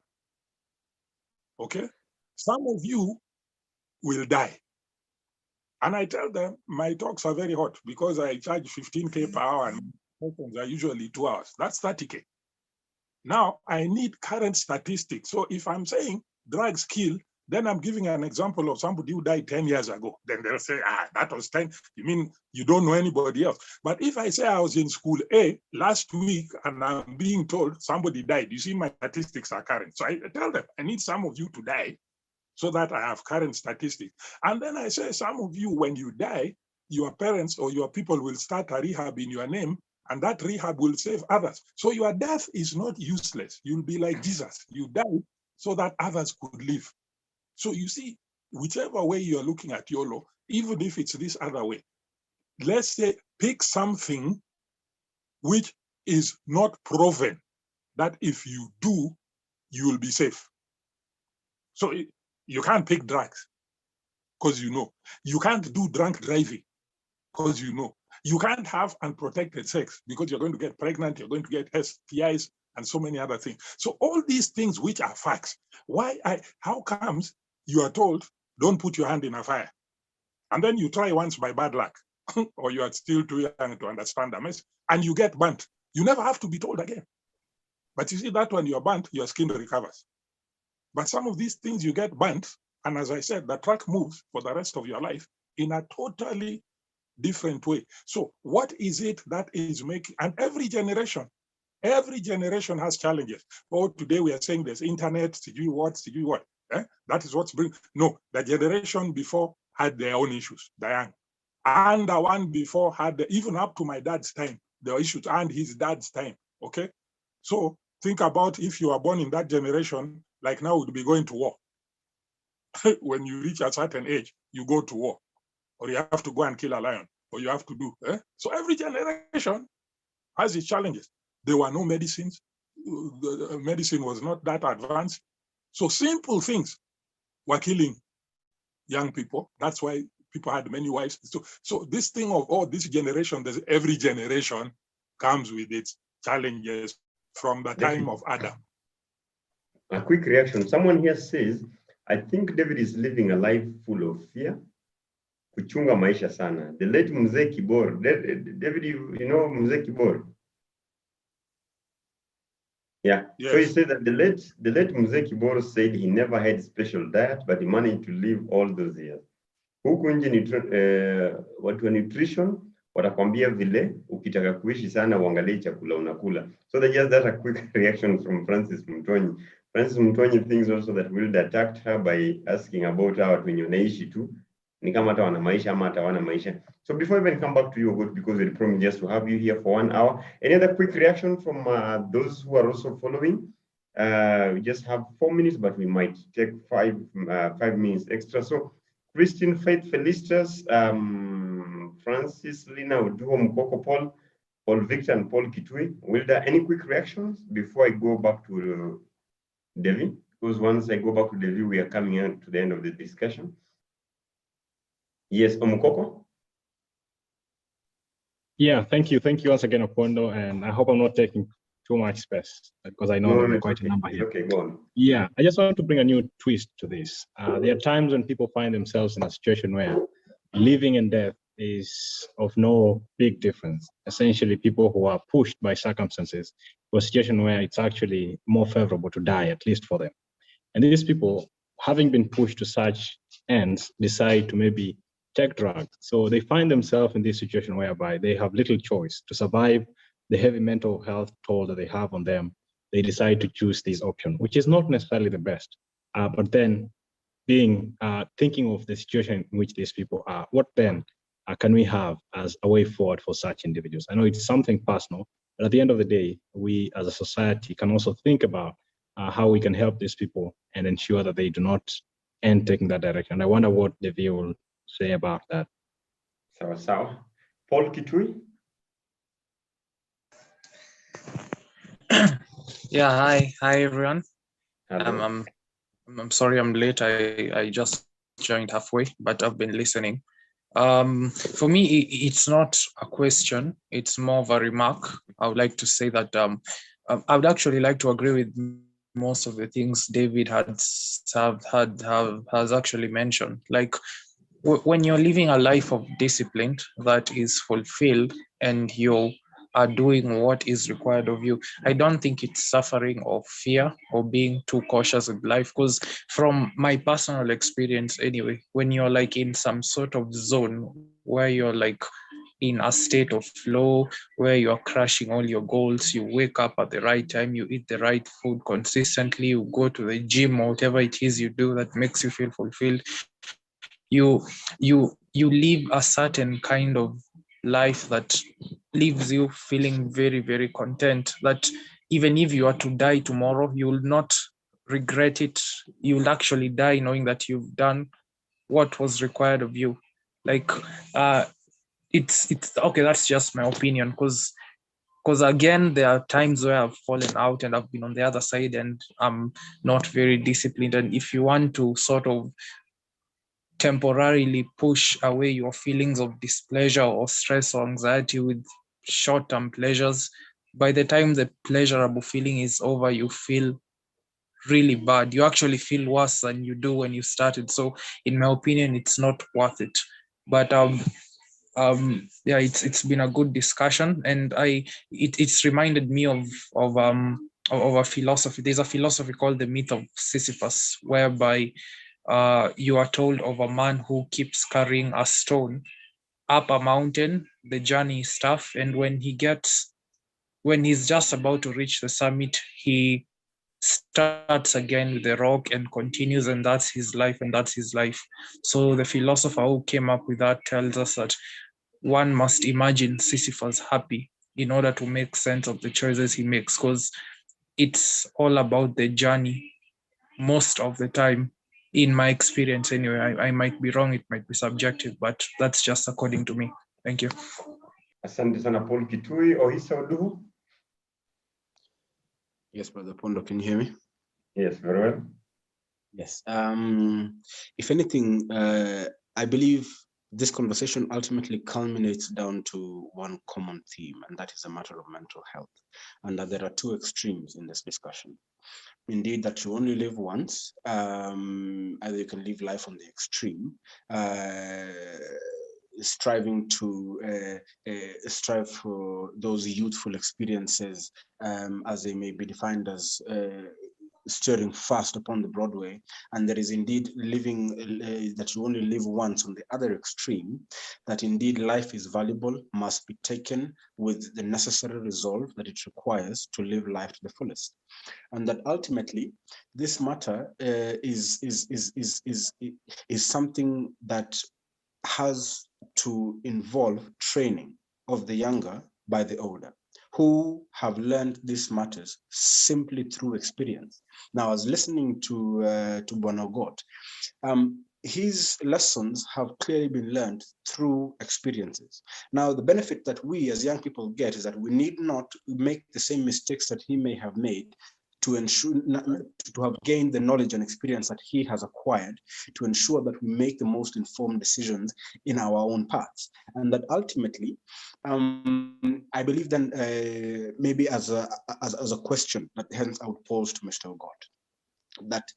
okay? Some of you will die. And I tell them, my talks are very hot because I charge 15K per hour and sessions are usually 2 hours. That's 30K. Now, I need current statistics. So if I'm saying drugs kill, then I'm giving an example of somebody who died 10 years ago. Then they'll say, that was 10. You mean you don't know anybody else? But if I say I was in school A last week and I'm being told somebody died, you see my statistics are current. So I tell them, I need some of you to die so that I have current statistics. And then I say, some of you, when you die, your parents or your people will start a rehab in your name, and that rehab will save others. So your death is not useless. You'll be like Jesus. You died so that others could live. So you see, whichever way you're looking at YOLO, even if it's this other way, let's say pick something which is not proven that if you do, you will be safe. So you can't pick drugs because you know. You can't do drunk driving because you know. You can't have unprotected sex because you're going to get pregnant, you're going to get STIs and so many other things. So all these things which are facts, how comes you are told, don't put your hand in a fire? And then you try once by bad luck, or you are still too young to understand the mess, and you get burnt. You never have to be told again. But you see that when you're burnt, your skin recovers. But some of these things you get burnt, and as I said, the track moves for the rest of your life in a totally different way. So what is it that is making, and every generation has challenges. Oh, today we are saying there's internet, to what. That is what's bringing, no, the generation before had their own issues, the young. And the one before had, even up to my dad's time, there were issues, and his dad's time, okay? So think about if you are born in that generation, like now we'd be going to war. When you reach a certain age, you go to war, or you have to go and kill a lion. or you have to do. So every generation has its challenges. There were no medicines. The medicine was not that advanced. So simple things were killing young people. That's why people had many wives. So this thing of this generation, every generation comes with its challenges from the time of Adam. A quick reaction. Someone here says, I think David is living a life full of fear. Kuchunga maisha sana. The late Mzee Kibor. David, you know Mzee Kibor? Yeah. Yes. So he said that the late Mzee Kibor said he never had special diet, but he managed to live all those years. Huku nje watu wa nutrition watakwambia vile ukitaka kuishi sana uangalie chakula unakula. So that's just a quick reaction from Francis Mtonyi. Francis Mtonyi thinks also that Wilda attacked her by asking about how watu wenye wanaishi tu ni kama hata wana maisha ama hata wana maisha. So before I even come back to you, Ogot, because we promised just to have you here for 1 hour. Any other quick reaction from those who are also following? We just have 4 minutes, but we might take 5 minutes extra. So Christine Faith Felicitas, Francis Lina Uduo Mkoko Paul Victor and Paul Kitui. Will there any quick reactions before I go back to Devi? Because once I go back to Devi, we are coming to the end of the discussion. Yes, Omukoko? Yeah, thank you. Thank you once again, Opondo. And I hope I'm not taking too much space because I know there are quite a number here. Okay, go on. Yeah, I just want to bring a new twist to this. There are times when people find themselves in a situation where living and death is of no big difference. Essentially, people who are pushed by circumstances to a situation where it's actually more favorable to die, at least for them. And these people, having been pushed to such ends, decide to maybe take drugs. So they find themselves in this situation whereby they have little choice to survive the heavy mental health toll that they have on them. They decide to choose this option, which is not necessarily the best. But then thinking of the situation in which these people are, what then can we have as a way forward for such individuals? I know it's something personal, but at the end of the day, we as a society can also think about how we can help these people and ensure that they do not end taking that direction. And I wonder what the view will say about that. Sawa. Paul Kitui? Yeah, hi everyone. Hello. I'm sorry I'm late. I just joined halfway, but I've been listening. For me, it's not a question. It's more of a remark. I would like to say that I would actually like to agree with most of the things David has actually mentioned. Like when you're living a life of discipline that is fulfilled and you are doing what is required of you, I don't think it's suffering of fear or being too cautious with life. Because from my personal experience anyway, when you're like in some sort of zone where you're like in a state of flow, where you are crushing all your goals, you wake up at the right time, you eat the right food consistently, you go to the gym or whatever it is you do that makes you feel fulfilled, you live a certain kind of life that leaves you feeling very, very content, that even if you are to die tomorrow, you will not regret it. You will actually die knowing that you've done what was required of you. Like it's okay, that's just my opinion, because again, there are times where I've fallen out and I've been on the other side and I'm not very disciplined. And if you want to sort of temporarily push away your feelings of displeasure or stress or anxiety with short-term pleasures, by the time the pleasurable feeling is over, you feel really bad. You actually feel worse than you do when you started. So in my opinion, it's not worth it. But yeah, it's been a good discussion, and it's reminded me of a philosophy. There's a philosophy called the myth of Sisyphus, whereby you are told of a man who keeps carrying a stone up a mountain. The journey is tough, and when he's just about to reach the summit, he starts again with the rock and continues, and that's his life. So the philosopher who came up with that tells us that one must imagine Sisyphus happy in order to make sense of the choices he makes, because it's all about the journey most of the time, in my experience anyway. I might be wrong, it might be subjective, but that's just according to me. Thank you. Asante sana Paul Kitui. Ohisa Oduhu. Yes, Brother Pondo, can you hear me? Yes, very well. Yes. If anything, I believe this conversation ultimately culminates down to one common theme, and that is a matter of mental health, and that there are two extremes in this discussion. Indeed, that you only live once. Either you can live life on the extreme, striving to strive for those youthful experiences, as they may be defined as steering fast upon the Broadway, and there is indeed living that you only live once on the other extreme, that indeed life is valuable, must be taken with the necessary resolve that it requires to live life to the fullest. And that ultimately this matter is something that has to involve training of the younger by the older, who have learned these matters simply through experience. Now, I was listening to Bwana Ogot. His lessons have clearly been learned through experiences. Now, the benefit that we as young people get is that we need not make the same mistakes that he may have made to ensure to have gained the knowledge and experience that he has acquired, to ensure that we make the most informed decisions in our own paths. And that ultimately, I believe then maybe as a question that hence I would pose to Mr. Ogot, that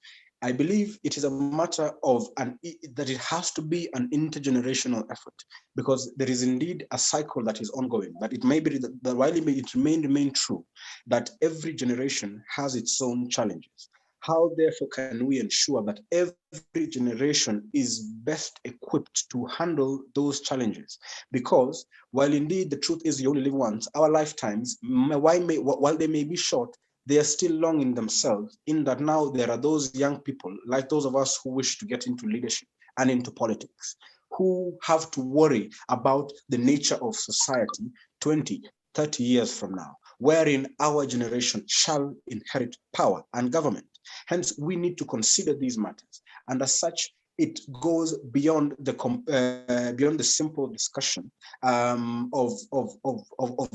I believe it is a matter of that it has to be an intergenerational effort, because there is indeed a cycle that is ongoing. That it may be that while it remain true that every generation has its own challenges. How therefore can we ensure that every generation is best equipped to handle those challenges? Because while indeed the truth is you only live once, our lifetimes, while they may be short, they are still long in themselves, in that now there are those young people, like those of us who wish to get into leadership and into politics, who have to worry about the nature of society 20, 30 years from now, wherein our generation shall inherit power and government. Hence, we need to consider these matters. And as such, it goes beyond the simple discussion of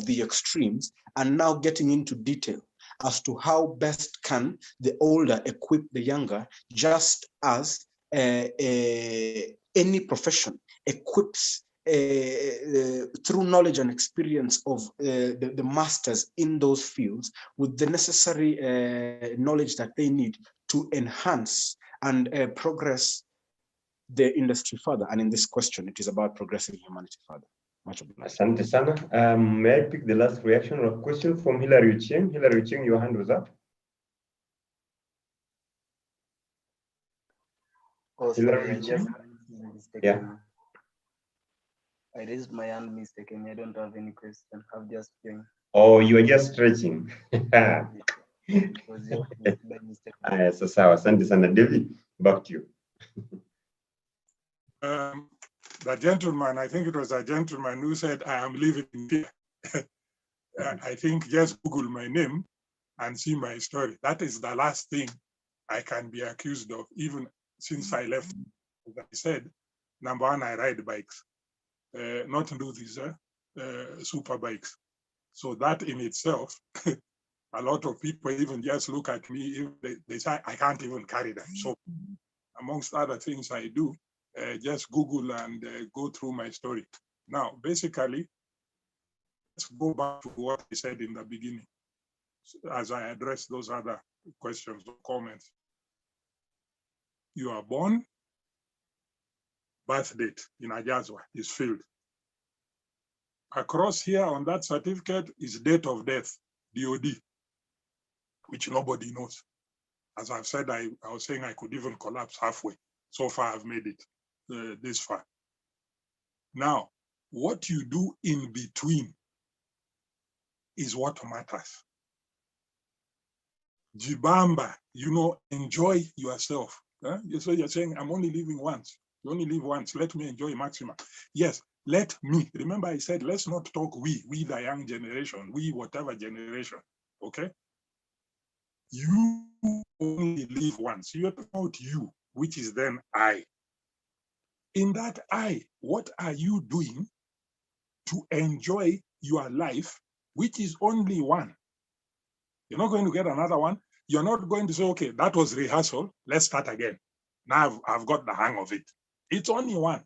the extremes, and now getting into detail as to how best can the older equip the younger, just as any profession equips through knowledge and experience of the masters in those fields with the necessary knowledge that they need to enhance and progress the industry further. And in this question, it is about progressing humanity further. Much obliged. Asante sana. May I pick the last reaction or question from Hilary Ucheng? Hilary Ucheng, your hand was up. Oh, Hilary sorry, yeah. I raised my hand mistakenly. I don't have any question. I've just joined. Oh, you are just stretching. By mistake. So asante sana. David, back to you. The gentleman, I think it was a gentleman who said, I am living in fear. I think just Google my name and see my story. That is the last thing I can be accused of, even since I left. As I said, number one, I ride bikes, not do these super bikes. So that in itself, a lot of people even just look at me, they say, I can't even carry them. So amongst other things I do, just Google and go through my story. Now, basically, let's go back to what I said in the beginning, as I address those other questions or comments. You are born, birth date in Ajazwa is filled. Across here on that certificate is date of death, DOD, which nobody knows. As I've said, I was saying I could even collapse halfway. So far, I've made it this far. Now, what you do in between is what matters. Jibamba, enjoy yourself. Huh? So you're saying, I'm only living once. You only live once. Let me enjoy maximum. Yes, let me. Remember I said, let's not talk we the young generation, we whatever generation, okay? You only live once. You're talking about you, which is then I. In that I, what are you doing to enjoy your life, which is only one. You're not going to get another one. You're not going to say, okay, that was rehearsal. Let's start again. Now I've got the hang of it. It's only one.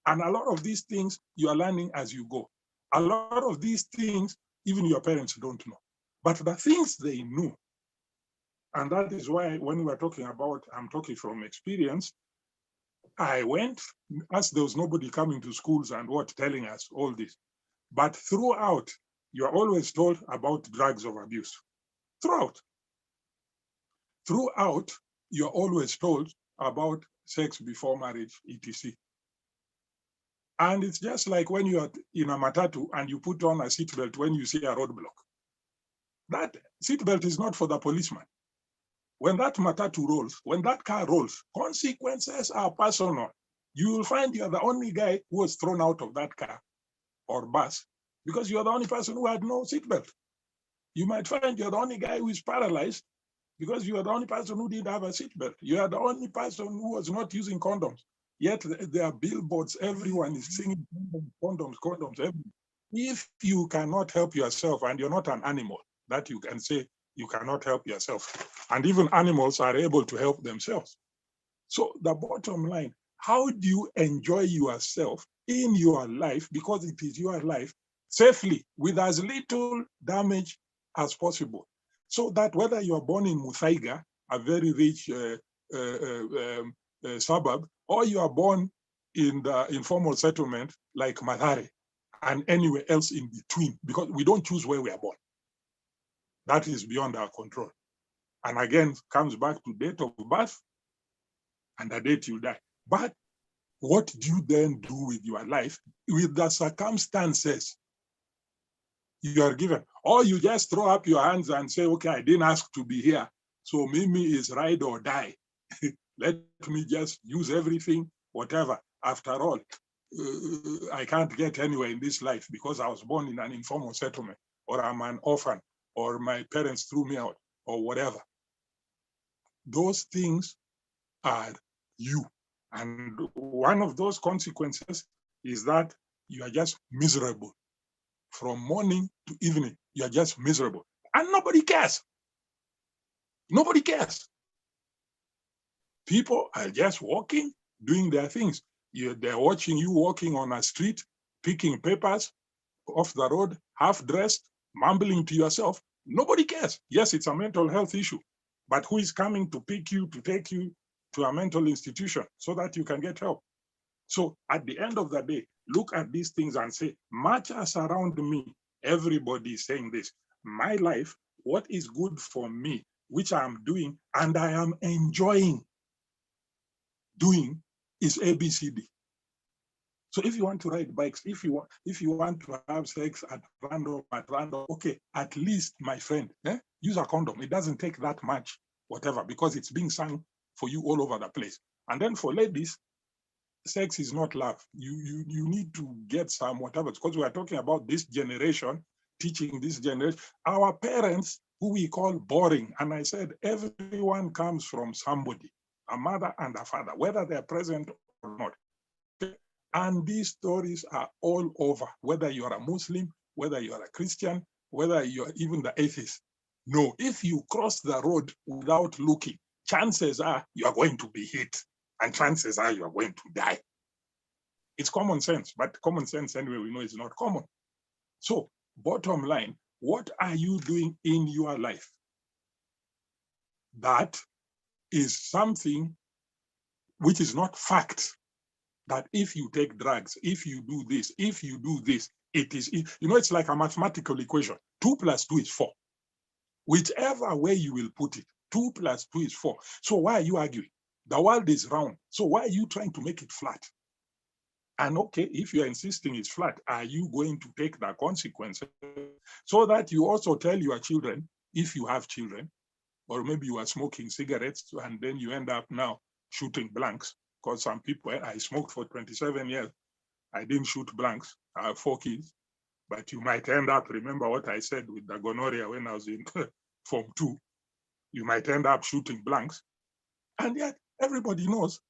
And a lot of these things you are learning as you go. A lot of these things, even your parents don't know. But the things they knew, and that is why when we're talking about, I'm talking from experience, I went, as there was nobody coming to schools and what telling us all this. But throughout, you are always told about drugs of abuse. Throughout, you're always told about sex before marriage, etc. And it's just like when you are in a matatu and you put on a seatbelt when you see a roadblock. That seatbelt is not for the policeman. When that matatu rolls, when that car rolls, consequences are personal. You will find you're the only guy who was thrown out of that car or bus because you're the only person who had no seatbelt. You might find you're the only guy who is paralyzed because you are the only person who didn't have a seatbelt. You are the only person who was not using condoms. Yet there are billboards, everyone is singing condoms, condoms. If you cannot help yourself and you're not an animal, that you can say you cannot help yourself. And even animals are able to help themselves. So the bottom line, how do you enjoy yourself in your life, because it is your life, safely with as little damage as possible? So that whether you are born in Muthaiga, a very rich suburb, or you are born in the informal settlement like Mathare and anywhere else in between, because we don't choose where we are born. That is beyond our control. And again, comes back to date of birth and the date you die. But what do you then do with your life, with the circumstances you are given? Or you just throw up your hands and say, okay, I didn't ask to be here, so Mimi is ride or die. Let me just use everything, whatever. After all, I can't get anywhere in this life because I was born in an informal settlement, or I'm an orphan, or my parents threw me out, or whatever. Those things are you. And one of those consequences is that you are just miserable. From morning to evening, you are just miserable. And nobody cares. Nobody cares. People are just walking, doing their things. They're watching you walking on a street, picking papers off the road, half dressed, mumbling to yourself. Nobody cares. Yes, it's a mental health issue, but who is coming to pick you, to take you to a mental institution so that you can get help? So at the end of the day, look at these things and say, much as around me, everybody is saying this. My life, what is good for me, which I'm doing, and I am enjoying doing, is ABCD. So if you want to ride bikes, if you want to have sex at random, okay, at least, my friend, use a condom. It doesn't take that much, whatever, because it's being sung for you all over the place. And then for ladies, sex is not love. You need to get some whatever, because we are talking about this generation, teaching this generation. Our parents, who we call boring, and I said everyone comes from somebody, a mother and a father, whether they're present or not. And these stories are all over, whether you're a Muslim, whether you're a Christian, whether you're even the atheist. No, if you cross the road without looking, chances are you are going to be hit, and chances are you are going to die. It's common sense, but common sense anyway, we know it's not common. So bottom line, what are you doing in your life that is something which is not fact? That if you take drugs, if you do this, it is, it's like a mathematical equation. 2 + 2 is 4. Whichever way you will put it, 2 + 2 is 4. So why are you arguing? The world is round. So why are you trying to make it flat? And okay, if you're insisting it's flat, are you going to take the consequences so that you also tell your children, if you have children, or maybe you are smoking cigarettes and then you end up now shooting blanks? Because some people, I smoked for 27 years. I didn't shoot blanks. I have 4 kids. But you might end up, remember what I said with the gonorrhea when I was in Form 2, you might end up shooting blanks. And yet everybody knows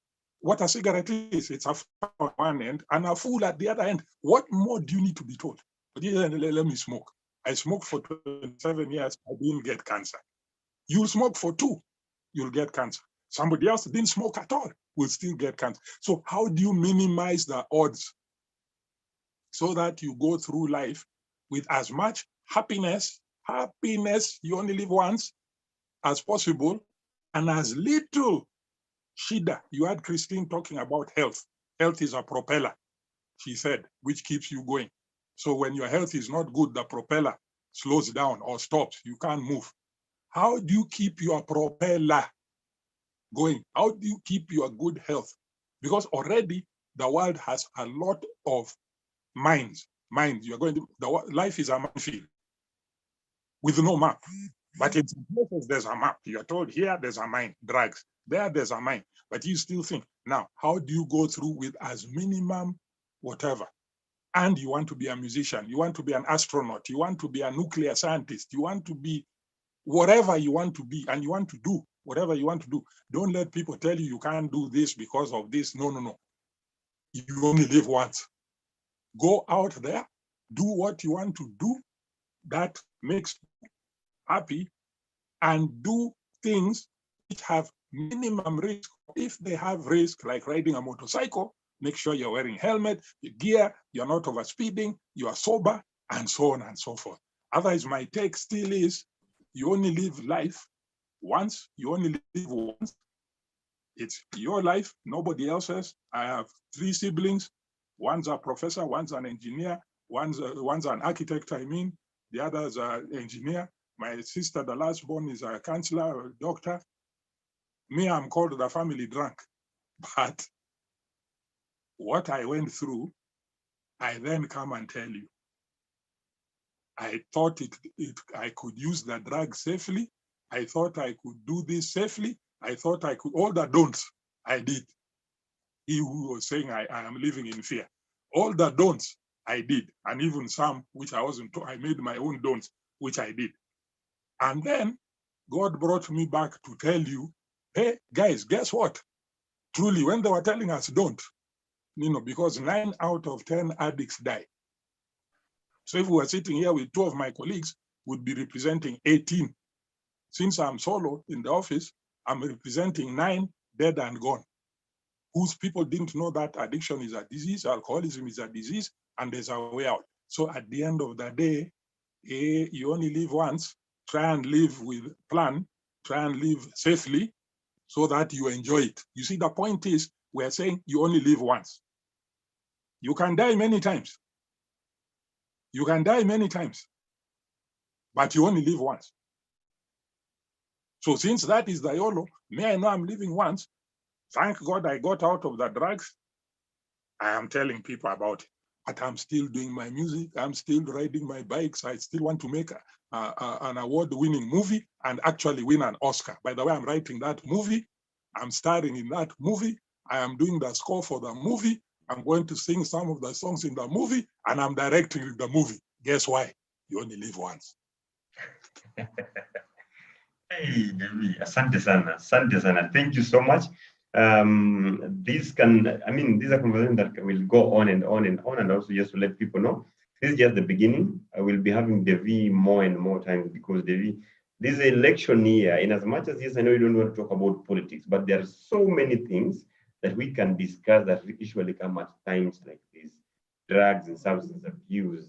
what a cigarette is. It's a fire on one end and a fool at the other end. What more do you need to be told? But let me smoke. I smoked for 27 years. I didn't get cancer. You smoke for 2, you'll get cancer. Somebody else didn't smoke at all, will still get cancer. So how do you minimize the odds so that you go through life with as much happiness, you only live once, as possible, and as little shida? You had Christine talking about health. Health is a propeller, she said, which keeps you going. So when your health is not good, the propeller slows down or stops. You can't move. How do you keep your propeller going? How do you keep your good health? Because already the world has a lot of mines. You're going to, life is a minefield with no map. But in some places, there's a map. You're told here, there's a mine, drugs. There's a mine. But you still think, now, how do you go through with as minimum whatever? And you want to be a musician. You want to be an astronaut. You want to be a nuclear scientist. You want to be whatever you want to be, and you want to do whatever you want to do. Don't let people tell you you can't do this because of this. No. You only live once. Go out there, do what you want to do that makes you happy, and do things which have minimum risk. If they have risk, like riding a motorcycle, make sure you're wearing helmet, your gear, you're not overspeeding, you are sober, and so on and so forth. Otherwise, my take still is, you only live life once, you only live once. It's your life, nobody else's. I have 3 siblings. One's a professor, one's an engineer, one's an architect, the other's an engineer. My sister, the last born, is a counselor, a doctor. Me, I'm called the family drunk. But what I went through, I then come and tell you. I thought I could use the drug safely. I thought I could do this safely. I thought I could, all the don'ts, I did. He who was saying I am living in fear. All the don'ts, I did. And even some which I wasn't, I made my own don'ts, which I did. And then God brought me back to tell you, hey, guys, guess what? Truly, when they were telling us don't, because 9 out of 10 addicts die. So if we were sitting here with 2 of my colleagues, would be representing 18. Since I'm solo in the office, I'm representing 9 dead and gone, whose people didn't know that addiction is a disease, alcoholism is a disease, and there's a way out. So at the end of the day, you only live once. Try and live with plan, try and live safely so that you enjoy it. You see, the point is, we're saying you only live once. You can die many times. You can die many times, but you only live once. So since that is the YOLO, may I know I'm living once. Thank God I got out of the drugs. I am telling people about it, but I'm still doing my music. I'm still riding my bikes. I still want to make an award-winning movie and actually win an Oscar. By the way, I'm writing that movie. I'm starring in that movie. I am doing the score for the movie. I'm going to sing some of the songs in the movie, and I'm directing the movie. Guess why? You only live once. Hey, Devi, asante sana. Thank you so much. These are conversations that will go on and on and on, and also just to let people know, this is just the beginning. I will be having Devi more and more times because Devi, this is an election year. In as much as, yes, I know you don't want to talk about politics, but there are so many things that we can discuss that usually come at times like this. Drugs and substance abuse,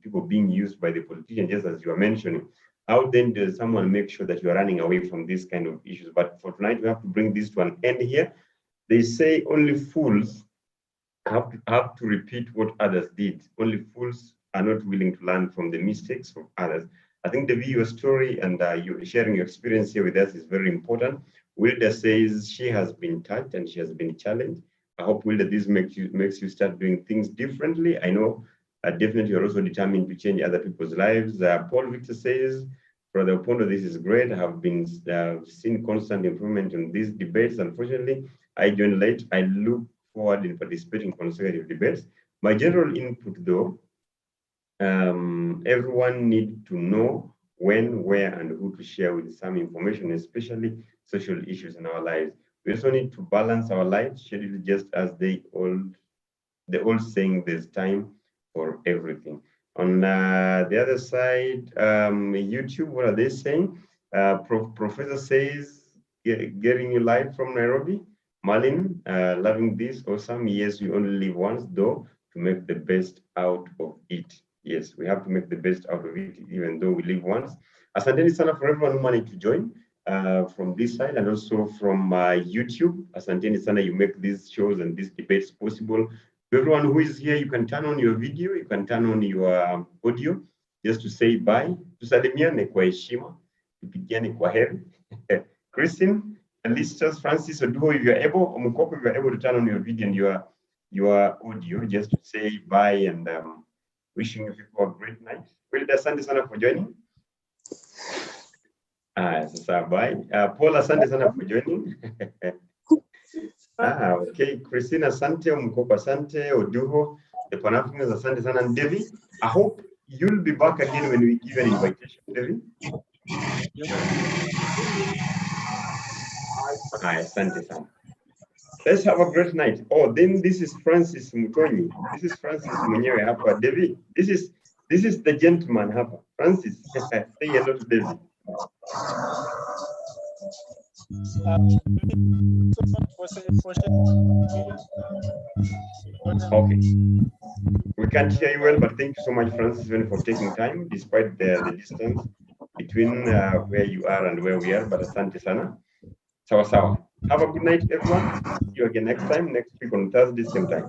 people being used by the politicians, just as you were mentioning. How then does someone make sure that you are running away from these kind of issues? But for tonight, we have to bring this to an end here. They say only fools have to repeat what others did. Only fools are not willing to learn from the mistakes of others. I think your story and you sharing your experience here with us is very important. Wilda says she has been touched and she has been challenged. I hope, Wilda, this makes you start doing things differently. I know definitely you're also determined to change other people's lives. Paul Victor says, Brother Opondo, this is great. I have been seen constant improvement in these debates. Unfortunately, I joined late. I look forward in participating in consecutive debates. My general input, though, everyone needs to know when, where, and who to share with some information, especially social issues in our lives. We also need to balance our life schedule, just as the old saying, there's time for everything. On the other side, YouTube, what are they saying? Professor says, getting you live from Nairobi. Malin, loving this, awesome. Yes, we only live once, though, to make the best out of it. Yes, we have to make the best out of it, even though we live once. Asanteni sana for everyone who managed to join from this side and also from YouTube. Asanteni sana, you make these shows and these debates possible. To everyone who is here, you can turn on your video, you can turn on your audio, just to say bye. Tusalimiane kwa heshima, tupigiane kwa heri. Christine, Listas, Francis, Oduho, if you're able, Omukoko, if you're able to turn on your video and your audio, just to say bye and wishing you people a great night. Wilda, asante sana for joining. Sasa bye. Paul, asante sana for joining. Okay. Christina, asante. Omukoko, asante. Oduho, the Pan-Africans, asante sana. And Devi, I hope you'll be back again when we give an invitation, Devi. Asante sana. Let's have a great night. Oh, then this is Francis Mutonyi. This is Francis mwenyewe hapa. Devi, this is the gentleman hapa. Francis, say hello to Devi. Okay. We can't hear you well, but thank you so much, Francis, for taking time, despite the distance between where you are and where we are. But asante sana. Sawa sawa. Have a good night, everyone. See you again next time, next week on Thursday, same time.